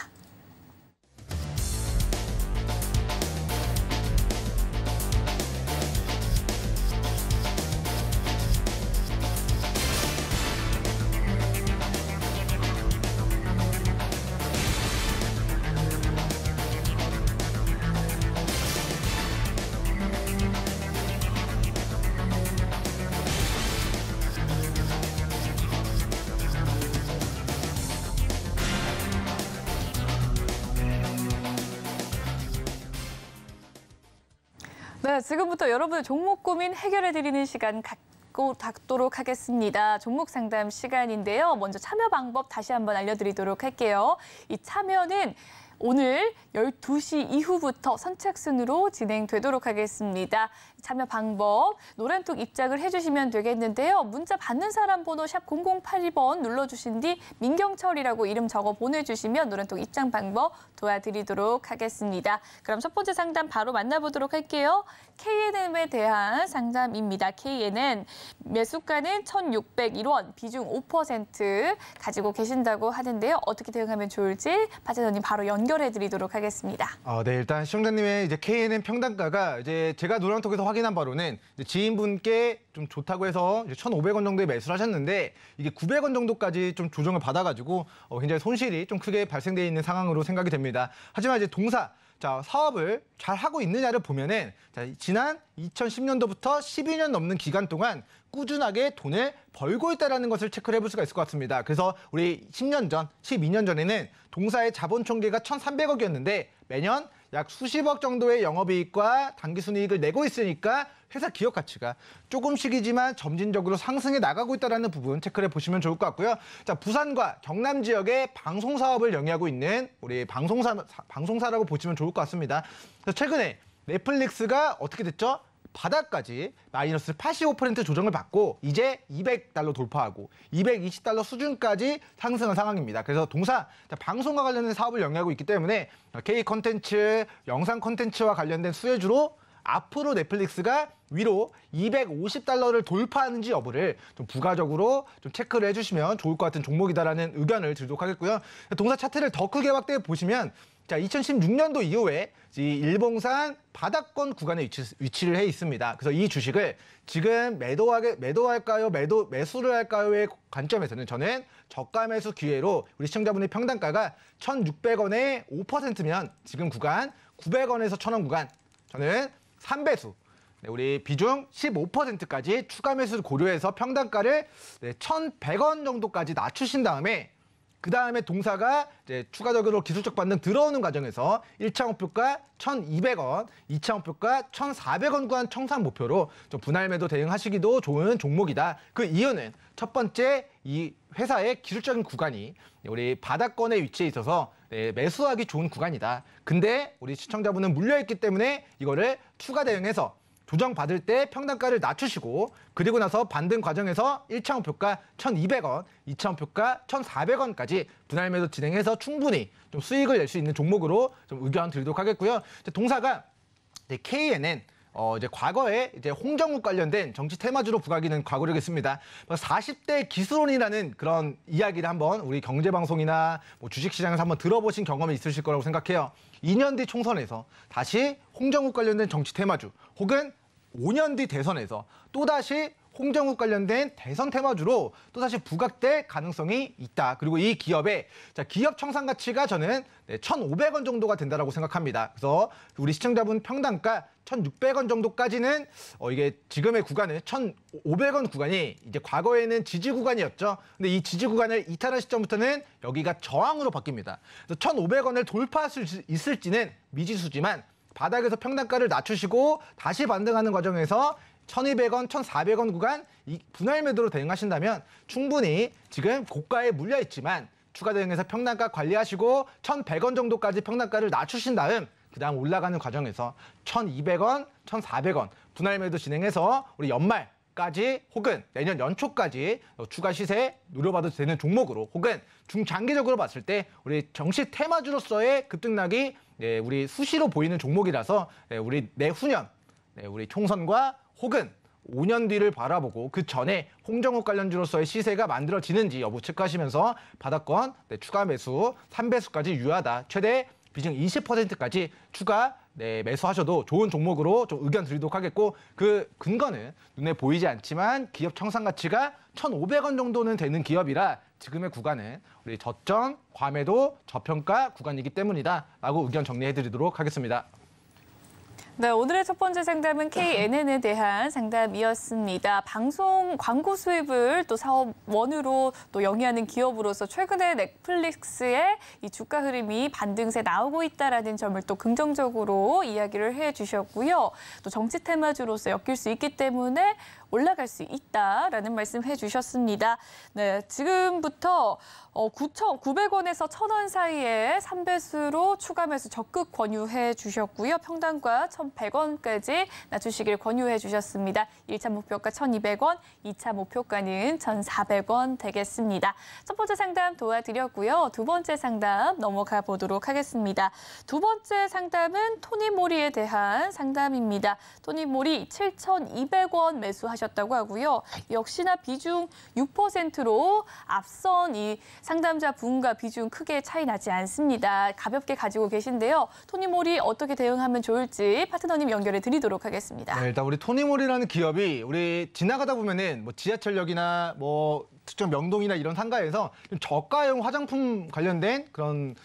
Speaker 2: 네, 지금부터 여러분의 종목 고민 해결해드리는 시간 갖도록 하겠습니다. 종목 상담 시간인데요. 먼저 참여 방법 다시 한번 알려드리도록 할게요. 이 참여는 오늘 12시 이후부터 선착순으로 진행되도록 하겠습니다. 참여 방법 노란톡 입장을 해주시면 되겠는데요. 문자 받는 사람 번호 샵 0082번 눌러주신 뒤 민경철이라고 이름 적어 보내주시면 노란톡 입장 방법 도와드리도록 하겠습니다. 그럼 첫 번째 상담 바로 만나보도록 할게요. KNM에 대한 상담입니다. KNM 매수가는 1,601원, 비중 5% 가지고 계신다고 하는데요. 어떻게 대응하면 좋을지 파트너님 바로 연결해드리도록 하겠습니다.
Speaker 3: 네, 일단 시청자님의 이제 KNM 평단가가 이제 제가 노란톡에서 확인한 바로는 지인분께 좀 좋다고 해서 1,500원 정도에 매수를 하셨는데 이게 900원 정도까지 좀 조정을 받아가지고 굉장히 손실이 좀 크게 발생되어 있는 상황으로 생각이 됩니다. 하지만 이제 동사 사업을 잘 하고 있느냐를 보면은 지난 2010년도부터 12년 넘는 기간 동안 꾸준하게 돈을 벌고 있다는 것을 체크를 해볼 수가 있을 것 같습니다. 그래서 우리 10년 전, 12년 전에는 동사의 자본 총계가 1,300억이었는데 매년 약 수십억 정도의 영업이익과 당기순이익을 내고 있으니까 회사 기업 가치가 조금씩이지만 점진적으로 상승해 나가고 있다는 부분 체크를 해보시면 좋을 것 같고요. 자, 부산과 경남 지역의 방송 사업을 영위하고 있는 우리 방송사라고 보시면 좋을 것 같습니다. 최근에 넷플릭스가 어떻게 됐죠? 바닥까지 마이너스 85% 조정을 받고 이제 $200 돌파하고 $220 수준까지 상승한 상황입니다. 그래서 동사 방송과 관련된 사업을 영위하고 있기 때문에 K 콘텐츠, 영상 콘텐츠와 관련된 수혜주로 앞으로 넷플릭스가 위로 $250를 돌파하는지 여부를 좀 부가적으로 좀 체크를 해주시면 좋을 것 같은 종목이다라는 의견을 드리도록 하겠고요. 동사 차트를 더 크게 확대해 보시면 자, 2016년도 이후에 이 일봉상 바닥권 구간에 위치를 해 있습니다. 그래서 이 주식을 지금 매도할까요? 매수를 할까요의 관점에서는 저는 저가 매수 기회로 우리 시청자분의 평단가가 1,600원에 5%면 지금 구간 900원에서 1,000원 구간 저는 3배수 우리 비중 15%까지 추가 매수를 고려해서 평단가를 1,100원 정도까지 낮추신 다음에 그 다음에 동사가 이제 추가적으로 기술적 반등 들어오는 과정에서 1차 목표가 1,200원, 2차 목표가 1,400원 구간 청산 목표로 좀 분할 매도 대응하시기도 좋은 종목이다. 그 이유는 첫 번째 이 회사의 기술적인 구간이 우리 바닥권에 위치해 있어서 매수하기 좋은 구간이다. 근데 우리 시청자분은 물려있기 때문에 이거를 추가 대응해서 조정받을 때 평단가를 낮추시고 그리고 나서 반등 과정에서 1차 목표가 1,200원, 2차 목표가 1,400원까지 분할 매도 진행해서 충분히 좀 수익을 낼 수 있는 종목으로 좀 의견 드리도록 하겠고요. 동사가 KNN 이제 과거에 이제 홍정욱 관련된 정치 테마주로 부각이는 과거력이 있습니다. 40대 기술론이라는 그런 이야기를 한번 우리 경제방송이나 뭐 주식시장에서 한번 들어보신 경험이 있으실 거라고 생각해요. 2년 뒤 총선에서 다시 홍정욱 관련된 정치 테마주 혹은 5년 뒤 대선에서 또다시 홍정욱 관련된 대선 테마주로 또다시 부각될 가능성이 있다. 그리고 이 기업의 기업 청산 가치가 저는 1,500원 정도가 된다라고 생각합니다. 그래서 우리 시청자분 평단가 1,600원 정도까지는 이게 지금의 구간은 1,500원 구간이 이제 과거에는 지지 구간이었죠. 근데 이 지지 구간을 이탈한 시점부터는 여기가 저항으로 바뀝니다. 그래서 1,500원을 돌파할 수 있을지는 미지수지만 바닥에서 평단가를 낮추시고 다시 반등하는 과정에서 1,200원, 1,400원 구간 이 분할 매도로 대응하신다면 충분히 지금 고가에 물려 있지만 추가 대응해서 평단가 관리하시고 1,100원 정도까지 평단가를 낮추신 다음 그다음 올라가는 과정에서 1,200원, 1,400원 분할 매도 진행해서 우리 연말까지 혹은 내년 연초까지 추가 시세 노려봐도 되는 종목으로 혹은 중장기적으로 봤을 때 우리 정식 테마주로서의 급등락이 우리 수시로 보이는 종목이라서 우리 내후년 우리 총선과 혹은 5년 뒤를 바라보고 그 전에 홍정욱 관련주로서의 시세가 만들어지는지 여부 체크하시면서 바닥권 추가 매수 3배수까지 유효하다. 최대 비중 20%까지 추가 매수하셔도 좋은 종목으로 좀 의견 드리도록 하겠고 그 근거는 눈에 보이지 않지만 기업 청산 가치가 1,500원 정도는 되는 기업이라 지금의 구간은 우리 저점, 과매도, 저평가 구간이기 때문이다 라고 의견 정리해 드리도록 하겠습니다.
Speaker 2: 네, 오늘의 첫 번째 상담은 KNN에 대한 상담이었습니다. 방송 광고 수입을 또 사업원으로 또 영위하는 기업으로서 최근에 넷플릭스의 이 주가 흐름이 반등세 나오고 있다라는 점을 또 긍정적으로 이야기를 해주셨고요. 또 정치 테마주로서 엮일 수 있기 때문에 올라갈 수 있다라는 말씀 해주셨습니다. 네, 지금부터 900원에서 1,000원 사이에 3배수로 추가 매수 적극 권유해 주셨고요. 평단가 1,100원까지 낮추시길 권유해 주셨습니다. 1차 목표가 1,200원, 2차 목표가는 1,400원 되겠습니다. 첫 번째 상담 도와드렸고요. 두 번째 상담 넘어가 보도록 하겠습니다. 두 번째 상담은 토니모리에 대한 상담입니다. 토니모리 7,200원 매수하셨다고 하고요. 역시나 비중 6%로 앞선 이 상담자 분과 비중 크게 차이 나지 않습니다. 가볍게 가지고 계신데요. 토니모리 어떻게 대응하면 좋을지 파트너님 연결해 드리도록 하겠습니다.
Speaker 3: 네, 일단 우리 토니모리라는 기업이 우리 지나가다 보면은 뭐 지하철역이나 뭐 특정 명동이나 이런 상가에서 좀 저가형 화장품 관련된 그런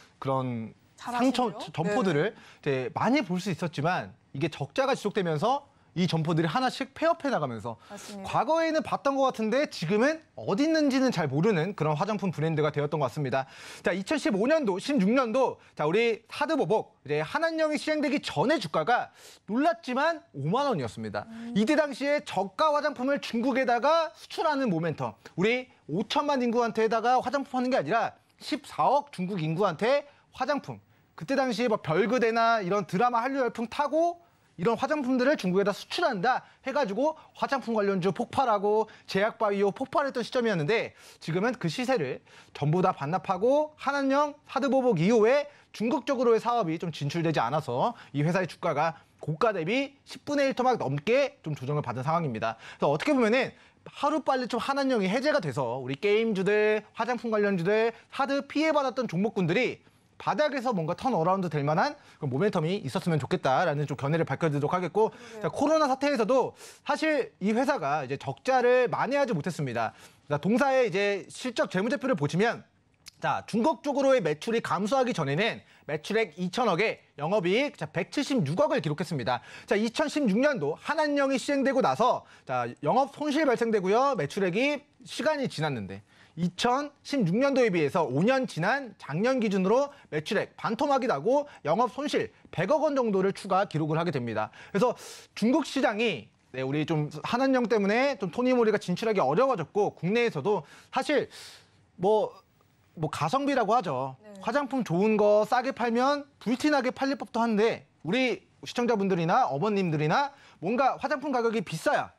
Speaker 3: 상처 점포들을 이제 많이 볼 수 있었지만 이게 적자가 지속되면서 이 점포들이 하나씩 폐업해 나가면서
Speaker 2: 맞습니다.
Speaker 3: 과거에는 봤던 것 같은데 지금은 어디 있는지는 잘 모르는 그런 화장품 브랜드가 되었던 것 같습니다. 자, 2015년도, 16년도 자 우리 하드보복 이제 한한령이 시행되기 전에 주가가 놀랐지만 5만 원이었습니다. 이때 당시에 저가 화장품을 중국에다가 수출하는 모멘텀. 우리 5천만 인구한테다가 화장품 하는 게 아니라 14억 중국 인구한테 화장품. 그때 당시에 뭐 별그대나 이런 드라마 한류 열풍 타고 이런 화장품들을 중국에다 수출한다 해가지고 화장품 관련주 폭발하고 제약바이오 폭발했던 시점이었는데 지금은 그 시세를 전부 다 반납하고 한한령 하드보복 이후에 중국 쪽으로의 사업이 좀 진출되지 않아서 이 회사의 주가가 고가 대비 10분의 1 토막 넘게 좀 조정을 받은 상황입니다. 그래서 어떻게 보면은 하루빨리 좀 한한령이 해제가 돼서 우리 게임주들, 화장품 관련주들, 하드 피해받았던 종목군들이 바닥에서 뭔가 턴어라운드 될 만한 그런 모멘텀이 있었으면 좋겠다라는 좀 견해를 밝혀드리도록 하겠고, 자, 코로나 사태에서도 사실 이 회사가 이제 적자를 만회하지 못했습니다. 자, 동사의 이제 실적 재무제표를 보시면, 자, 중국 쪽으로의 매출이 감소하기 전에는 매출액 2천억에 영업이익 176억을 기록했습니다. 자, 2016년도 한한령이 시행되고 나서 자, 영업 손실 발생되고요. 매출액이 시간이 지났는데 2016년도에 비해서 5년 지난 작년 기준으로 매출액 반토막이 나고 영업 손실 100억 원 정도를 추가 기록을 하게 됩니다. 그래서 중국 시장이 우리 좀 한한령 때문에 좀 토니모리가 진출하기 어려워졌고, 국내에서도 사실 뭐 가성비라고 하죠. 네. 화장품 좋은 거 싸게 팔면 불티나게 팔릴 법도 한데, 우리 시청자분들이나 어머님들이나 뭔가 화장품 가격이 비싸야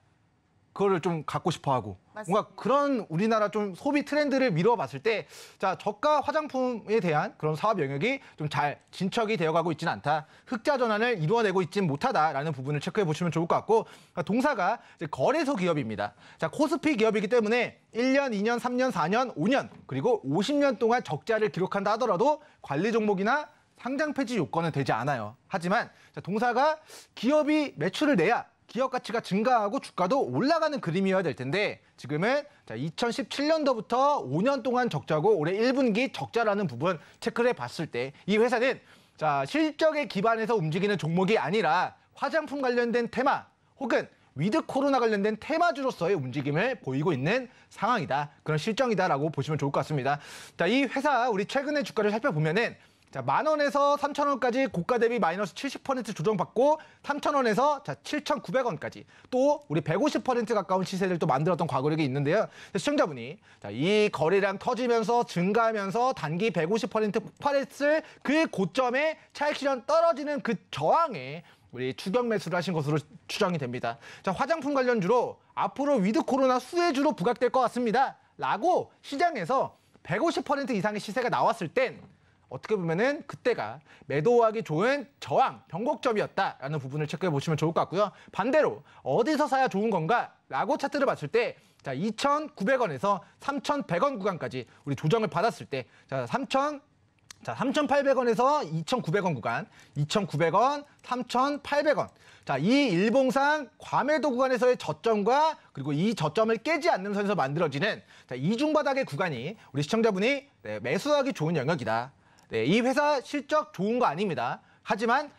Speaker 3: 그거를 좀 갖고 싶어하고, 맞습니다. 뭔가 그런 우리나라 좀 소비 트렌드를 미뤄봤을 때, 자, 저가 화장품에 대한 그런 사업 영역이 좀 잘 진척이 되어가고 있지는 않다. 흑자 전환을 이루어내고 있지는 못하다라는 부분을 체크해 보시면 좋을 것 같고, 동사가 이제 거래소 기업입니다. 자, 코스피 기업이기 때문에 1년, 2년, 3년, 4년, 5년, 그리고 50년 동안 적자를 기록한다 하더라도 관리 종목이나 상장 폐지 요건은 되지 않아요. 하지만 자, 동사가 기업이 매출을 내야 기업 가치가 증가하고 주가도 올라가는 그림이어야 될 텐데, 지금은 2017년도부터 5년 동안 적자고 올해 1분기 적자라는 부분 체크를 해봤을 때 이 회사는 자, 실적에 기반해서 움직이는 종목이 아니라 화장품 관련된 테마 혹은 위드 코로나 관련된 테마주로서의 움직임을 보이고 있는 상황이다. 그런 실정이다라고 보시면 좋을 것 같습니다. 자, 이 회사 우리 최근의 주가를 살펴보면은 자, 10,000원에서 3,000원까지 고가 대비 마이너스 70% 조정받고 3,000원에서 자, 7,900원까지 또 우리 150% 가까운 시세를 또 만들었던 과거력이 있는데요. 시청자분이 자, 이 거래량 터지면서 증가하면서 단기 150% 폭발했을 그 고점에 차익 실현 떨어지는 그 저항에 우리 추격 매수를 하신 것으로 추정이 됩니다. 자, 화장품 관련주로 앞으로 위드 코로나 수혜주로 부각될 것 같습니다. 라고 시장에서 150% 이상의 시세가 나왔을 땐 어떻게 보면은 그때가 매도하기 좋은 저항, 변곡점이었다라는 부분을 체크해 보시면 좋을 것 같고요. 반대로 어디서 사야 좋은 건가라고 차트를 봤을 때 자, 2,900원에서 3,100원 구간까지 우리 조정을 받았을 때 자, 3,800원에서 2,900원 구간, 2,900원, 3,800원. 자, 이 일봉상 과매도 구간에서의 저점과 그리고 이 저점을 깨지 않는 선에서 만들어지는 자, 이중바닥의 구간이 우리 시청자분이 매수하기 좋은 영역이다. 네, 이 회사 실적 좋은 거 아닙니다. 하지만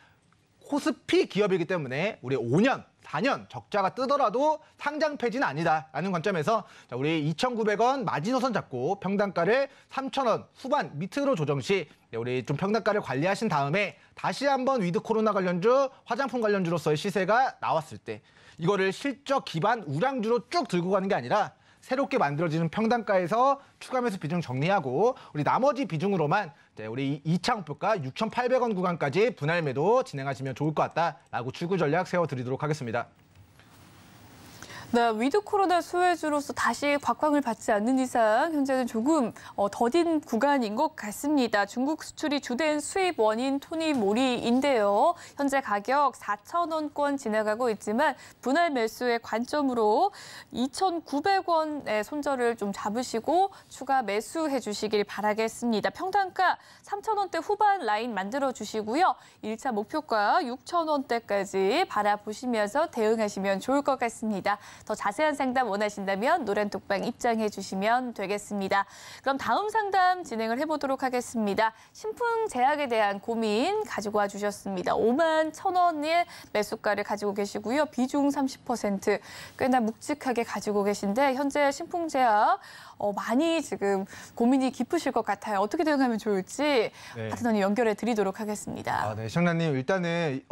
Speaker 3: 코스피 기업이기 때문에 우리 5년, 4년 적자가 뜨더라도 상장 폐지는 아니다라는 관점에서 자, 우리 2,900원 마지노선 잡고 평단가를 3,000원 후반 밑으로 조정 시 우리 좀 평단가를 관리하신 다음에 다시 한번 위드 코로나 관련주, 화장품 관련주로서의 시세가 나왔을 때 이거를 실적 기반 우량주로 쭉 들고 가는 게 아니라 새롭게 만들어지는 평단가에서 추가 매수 비중 정리하고 우리 나머지 비중으로만 우리 2차 목표가 6,800원 구간까지 분할 매도 진행하시면 좋을 것 같다라고 출구 전략 세워드리도록 하겠습니다.
Speaker 2: 네, 위드 코로나 수혜주로서 다시 곽광을 받지 않는 이상 현재는 조금 더딘 구간인 것 같습니다. 중국 수출이 주된 수입 원인 토니모리인데요. 현재 가격 4,000원권 지나가고 있지만 분할 매수의 관점으로 2,900원의 손절을 좀 잡으시고 추가 매수해 주시길 바라겠습니다. 평단가 3,000원대 후반 라인 만들어 주시고요. 1차 목표가 6,000원대까지 바라보시면서 대응하시면 좋을 것 같습니다. 더 자세한 상담 원하신다면 노란톡방 입장해 주시면 되겠습니다. 그럼 다음 상담 진행을 해보도록 하겠습니다. 신풍 제약에 대한 고민 가지고 와주셨습니다. 51,000원의 매수가를 가지고 계시고요. 비중 30% 꽤나 묵직하게 가지고 계신데 현재 신풍 제약 많이 지금 고민이 깊으실 것 같아요. 어떻게 대응하면 좋을지 파트너님 연결해 드리도록 하겠습니다.
Speaker 3: 네, 시청자님 일단은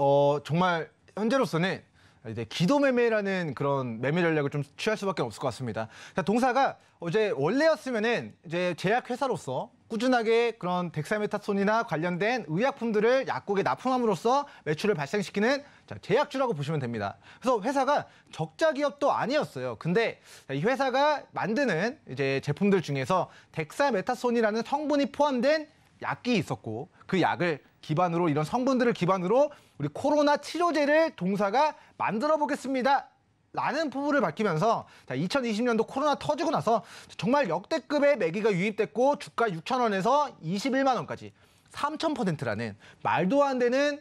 Speaker 3: 정말 현재로서는 이제 기도 매매라는 그런 매매 전략을 좀 취할 수밖에 없을 것 같습니다. 자, 동사가 원래였으면은 이제 제약 회사로서 꾸준하게 그런 덱사메타손이나 관련된 의약품들을 약국에 납품함으로써 매출을 발생시키는 제약주라고 보시면 됩니다. 그래서 회사가 적자 기업도 아니었어요. 근데 이 회사가 만드는 이제 제품들 중에서 덱사메타손이라는 성분이 포함된 약이 있었고 그 약을 기반으로 이런 성분들을 기반으로 우리 코로나 치료제를 동사가 만들어 보겠습니다. 라는 부분을 밝히면서 2020년도 코로나 터지고 나서 정말 역대급의 매기가 유입됐고 주가 6,000원에서 21만 원까지 3000%라는 말도 안 되는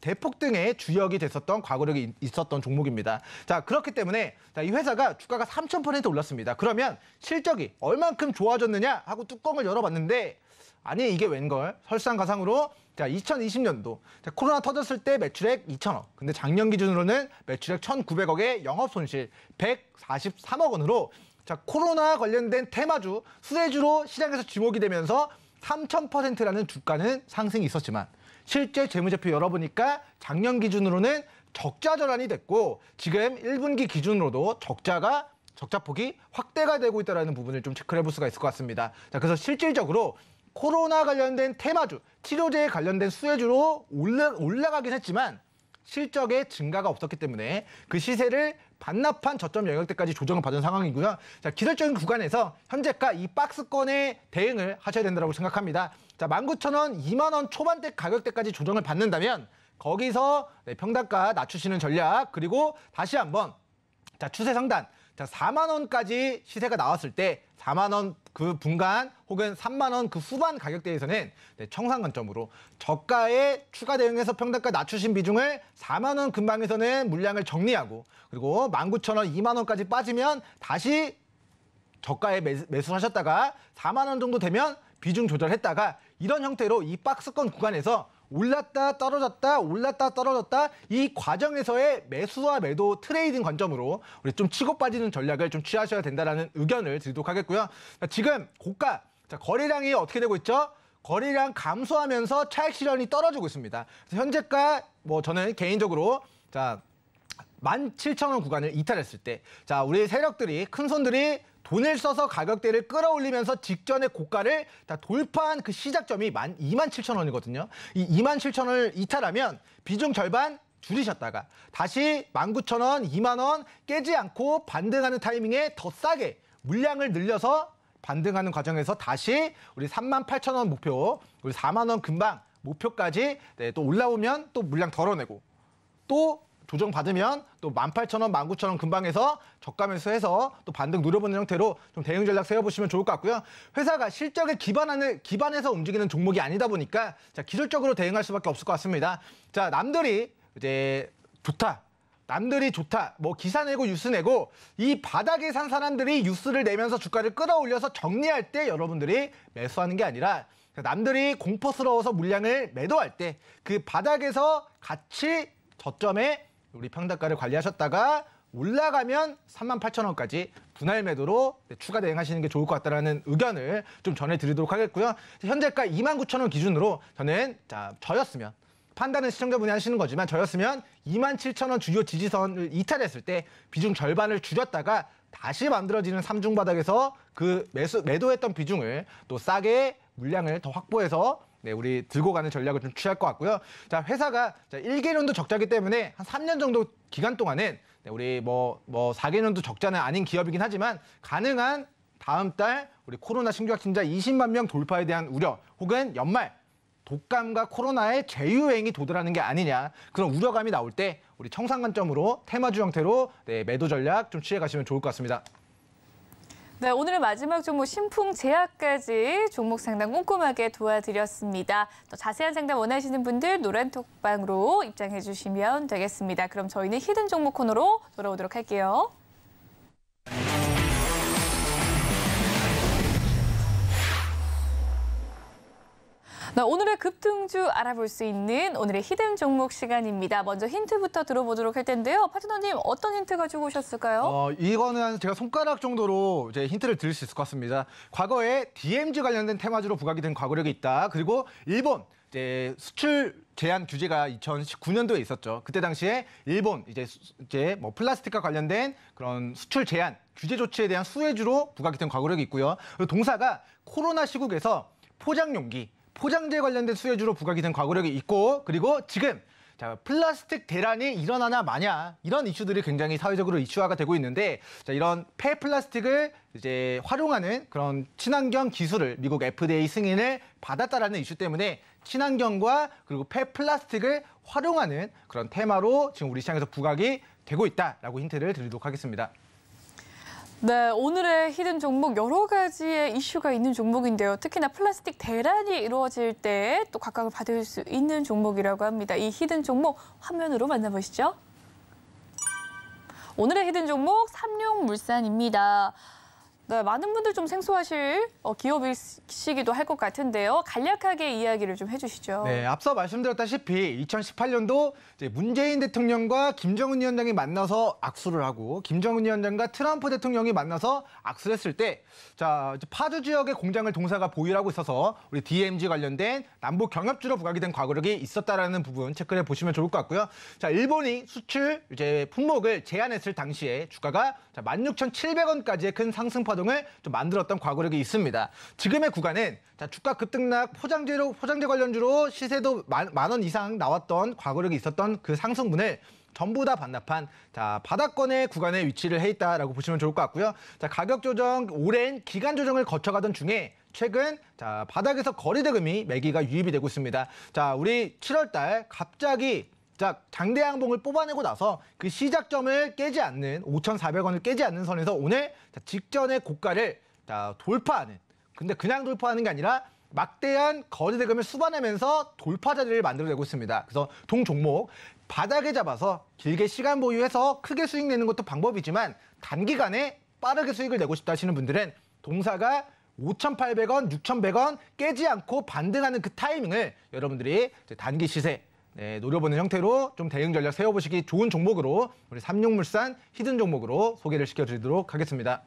Speaker 3: 대폭등의 주역이 됐었던 과거력이 있었던 종목입니다. 자, 그렇기 때문에 이 회사가 주가가 3000% 올랐습니다. 그러면 실적이 얼만큼 좋아졌느냐 하고 뚜껑을 열어봤는데 아니 이게 웬걸? 설상가상으로 자 2020년도 코로나 터졌을 때 매출액 2천억. 근데 작년 기준으로는 매출액 1,900억에 영업 손실 143억 원으로 자 코로나 관련된 테마주, 수혜주로 시장에서 주목이 되면서 3000%라는 주가는 상승이 있었지만 실제 재무제표 열어보니까 작년 기준으로는 적자 전환이 됐고 지금 1분기 기준으로도 적자폭이 확대가 되고 있다는 부분을 좀 체크를 해볼 수가 있을 것 같습니다. 자, 그래서 실질적으로 코로나 관련된 테마주, 치료제에 관련된 수혜주로 올라가긴 했지만 실적의 증가가 없었기 때문에 그 시세를 반납한 저점 영역대까지 조정을 받은 상황이고요. 자, 기술적인 구간에서 현재가 이 박스권에 대응을 하셔야 된다고 생각합니다. 자, 19,000원, 2만 원 초반대 가격대까지 조정을 받는다면 거기서 평단가 낮추시는 전략 그리고 다시 한번 자, 추세 상단. 자, 4만 원까지 시세가 나왔을 때 4만 원 그 분간 혹은 3만 원 그 후반 가격대에서는 청산 관점으로 저가에 추가 대응해서 평단가 낮추신 비중을 4만 원 근방에서는 물량을 정리하고 그리고 19,000원, 2만 원까지 빠지면 다시 저가에 매수를 하셨다가 4만 원 정도 되면 비중 조절했다가 이런 형태로 이 박스권 구간에서 올랐다 떨어졌다 올랐다 떨어졌다 이 과정에서의 매수와 매도 트레이딩 관점으로 우리 좀 치고 빠지는 전략을 좀 취하셔야 된다라는 의견을 드리도록 하겠고요. 지금 고가 거래량이 어떻게 되고 있죠? 거래량 감소하면서 차익 실현이 떨어지고 있습니다. 그래서 현재가 뭐 저는 개인적으로 자 17,000원 구간을 이탈했을 때 자 우리 세력들이 큰 손들이 돈을 써서 가격대를 끌어올리면서 직전의 고가를 다 돌파한 그 시작점이 27,000원이거든요. 이 27,000원을 이탈하면 비중 절반 줄이셨다가 다시 19,000원, 2만 원 깨지 않고 반등하는 타이밍에 더 싸게 물량을 늘려서 반등하는 과정에서 다시 우리 38,000원 목표, 우리 4만 원 근방 목표까지 또 올라오면 또 물량 덜어내고 또 조정받으면 또 18,000원, 19,000원 근방에서 저가 매수해서 또 반등 노려보는 형태로 좀 대응 전략 세워보시면 좋을 것 같고요. 회사가 실적에 기반해서 움직이는 종목이 아니다 보니까 자, 기술적으로 대응할 수밖에 없을 것 같습니다. 자, 남들이 이제 좋다. 남들이 좋다. 뭐 기사 내고 뉴스 내고 이 바닥에 산 사람들이 뉴스를 내면서 주가를 끌어올려서 정리할 때 여러분들이 매수하는 게 아니라 남들이 공포스러워서 물량을 매도할 때 그 바닥에서 같이 저점에 우리 평단가를 관리하셨다가 올라가면 38,000원까지 분할 매도로 추가 대응하시는 게 좋을 것 같다는 의견을 좀 전해드리도록 하겠고요. 현재가 29,000원 기준으로 저는 자 저였으면 판단은 시청자분이 하시는 거지만 저였으면 27,000원 주요 지지선을 이탈했을 때 비중 절반을 줄였다가 다시 만들어지는 삼중 바닥에서 그 매도했던 비중을 또 싸게 물량을 더 확보해서 우리 들고 가는 전략을 좀 취할 것 같고요. 자, 회사가 1개년도 적자기 때문에 한 3년 정도 기간 동안은 우리 뭐 4개년도 적자는 아닌 기업이긴 하지만 가능한 다음 달 우리 코로나 신규 확진자 20만 명 돌파에 대한 우려 혹은 연말 독감과 코로나의 재유행이 도달하는 게 아니냐 그런 우려감이 나올 때 우리 청산 관점으로 테마주 형태로 매도 전략 좀 취해 가시면 좋을 것 같습니다.
Speaker 2: 네, 오늘의 마지막 종목 신풍제약까지 종목 상담 꼼꼼하게 도와드렸습니다. 더 자세한 상담 원하시는 분들 노란 톡방으로 입장해 주시면 되겠습니다. 그럼 저희는 히든 종목 코너로 돌아오도록 할게요. 네, 오늘의 급등주 알아볼 수 있는 오늘의 히든 종목 시간입니다. 먼저 힌트부터 들어보도록 할 텐데요. 파트너님 어떤 힌트 가지고 오셨을까요?
Speaker 3: 이거는 제가 손가락 정도로 이제 힌트를 드릴 수 있을 것 같습니다. 과거에 DMZ 관련된 테마주로 부각이 된 과거력이 있다. 그리고 일본 이제 수출 제한 규제가 2019년도에 있었죠. 그때 당시에 일본 이제 뭐 플라스틱과 관련된 그런 수출 제한 규제 조치에 대한 수혜주로 부각이 된 과거력이 있고요. 그리고 동사가 코로나 시국에서 포장용기 포장재 관련된 수혜주로 부각이 된 과거력이 있고 그리고 지금 자, 플라스틱 대란이 일어나나 마냐 이런 이슈들이 굉장히 사회적으로 이슈화가 되고 있는데 자, 이런 폐플라스틱을 이제 활용하는 그런 친환경 기술을 미국 FDA 승인을 받았다라는 이슈 때문에 친환경과 그리고 폐플라스틱을 활용하는 그런 테마로 지금 우리 시장에서 부각이 되고 있다라고 힌트를 드리도록 하겠습니다.
Speaker 2: 네, 오늘의 히든 종목 여러 가지의 이슈가 있는 종목인데요. 특히나 플라스틱 대란이 이루어질 때 또 각광을 받을 수 있는 종목이라고 합니다. 이 히든 종목 화면으로 만나보시죠. 오늘의 히든 종목 삼룡물산입니다. 네, 많은 분들 좀 생소하실 기업이시기도 할 것 같은데요. 간략하게 이야기를 좀 해주시죠.
Speaker 3: 네, 앞서 말씀드렸다시피 2018년도 이제 문재인 대통령과 김정은 위원장이 만나서 악수를 하고 김정은 위원장과 트럼프 대통령이 만나서 악수를 했을 때 자, 파주 지역의 공장을 동사가 보유를 하고 있어서 우리 DMZ 관련된 남북 경협주로 부각이 된 과거력이 있었다라는 부분 체크해 보시면 좋을 것 같고요. 자, 일본이 수출 이제 품목을 제한했을 당시에 주가가 16,700원까지의 큰 상승 파동을 좀 만들었던 과거력이 있습니다. 지금의 구간은 자, 주가 급등락 포장재 관련주로 시세도 만 원 이상 나왔던 과거력이 있었던 그 상승분을 전부 다 반납한 자, 바닥권의 구간에 위치를 해 있다라고 보시면 좋을 것 같고요. 자, 가격 조정, 오랜 기간 조정을 거쳐가던 중에 최근 자, 바닥에서 거래대금이 매기가 유입이 되고 있습니다. 자, 우리 7월 달 갑자기 자, 장대 양봉을 뽑아내고 나서 그 시작점을 깨지 않는 5,400원을 깨지 않는 선에서 오늘 자, 직전의 고가를 자, 돌파하는 근데 그냥 돌파하는 게 아니라 막대한 거래대금을 수반하면서 돌파 자리를 만들어내고 있습니다. 그래서 동 종목 바닥에 잡아서 길게 시간 보유해서 크게 수익 내는 것도 방법이지만 단기간에 빠르게 수익을 내고 싶다 하시는 분들은 동사가 5,800원, 6,100원 깨지 않고 반등하는 그 타이밍을 여러분들이 단기 시세 노려보는 형태로 좀 대응 전략 세워보시기 좋은 종목으로 우리 삼룡물산 히든 종목으로 소개를 시켜드리도록 하겠습니다.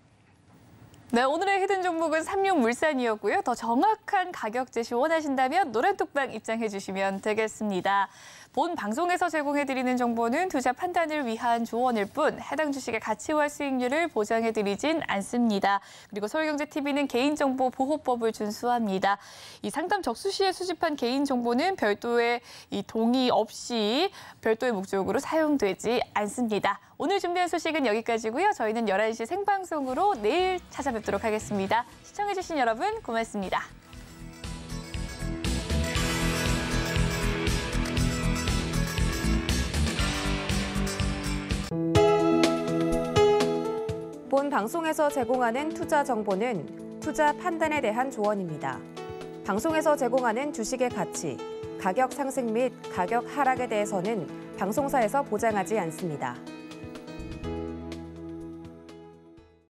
Speaker 2: 네, 오늘의 히든 종목은 삼룡물산이었고요. 더 정확한 가격 제시 원하신다면 노란톡방 입장해 주시면 되겠습니다. 본 방송에서 제공해드리는 정보는 투자 판단을 위한 조언일 뿐 해당 주식의 가치와 수익률을 보장해드리진 않습니다. 그리고 서울경제TV는 개인정보보호법을 준수합니다. 이 상담 접수 시에 수집한 개인정보는 별도의 이 동의 없이 별도의 목적으로 사용되지 않습니다. 오늘 준비한 소식은 여기까지고요. 저희는 11시 생방송으로 내일 찾아뵙도록 하겠습니다. 시청해주신 여러분 고맙습니다.
Speaker 1: 본 방송에서 제공하는 투자 정보는 투자 판단에 대한 조언입니다. 방송에서 제공하는 주식의 가치, 가격 상승 및 가격 하락에 대해서는 방송사에서 보장하지 않습니다.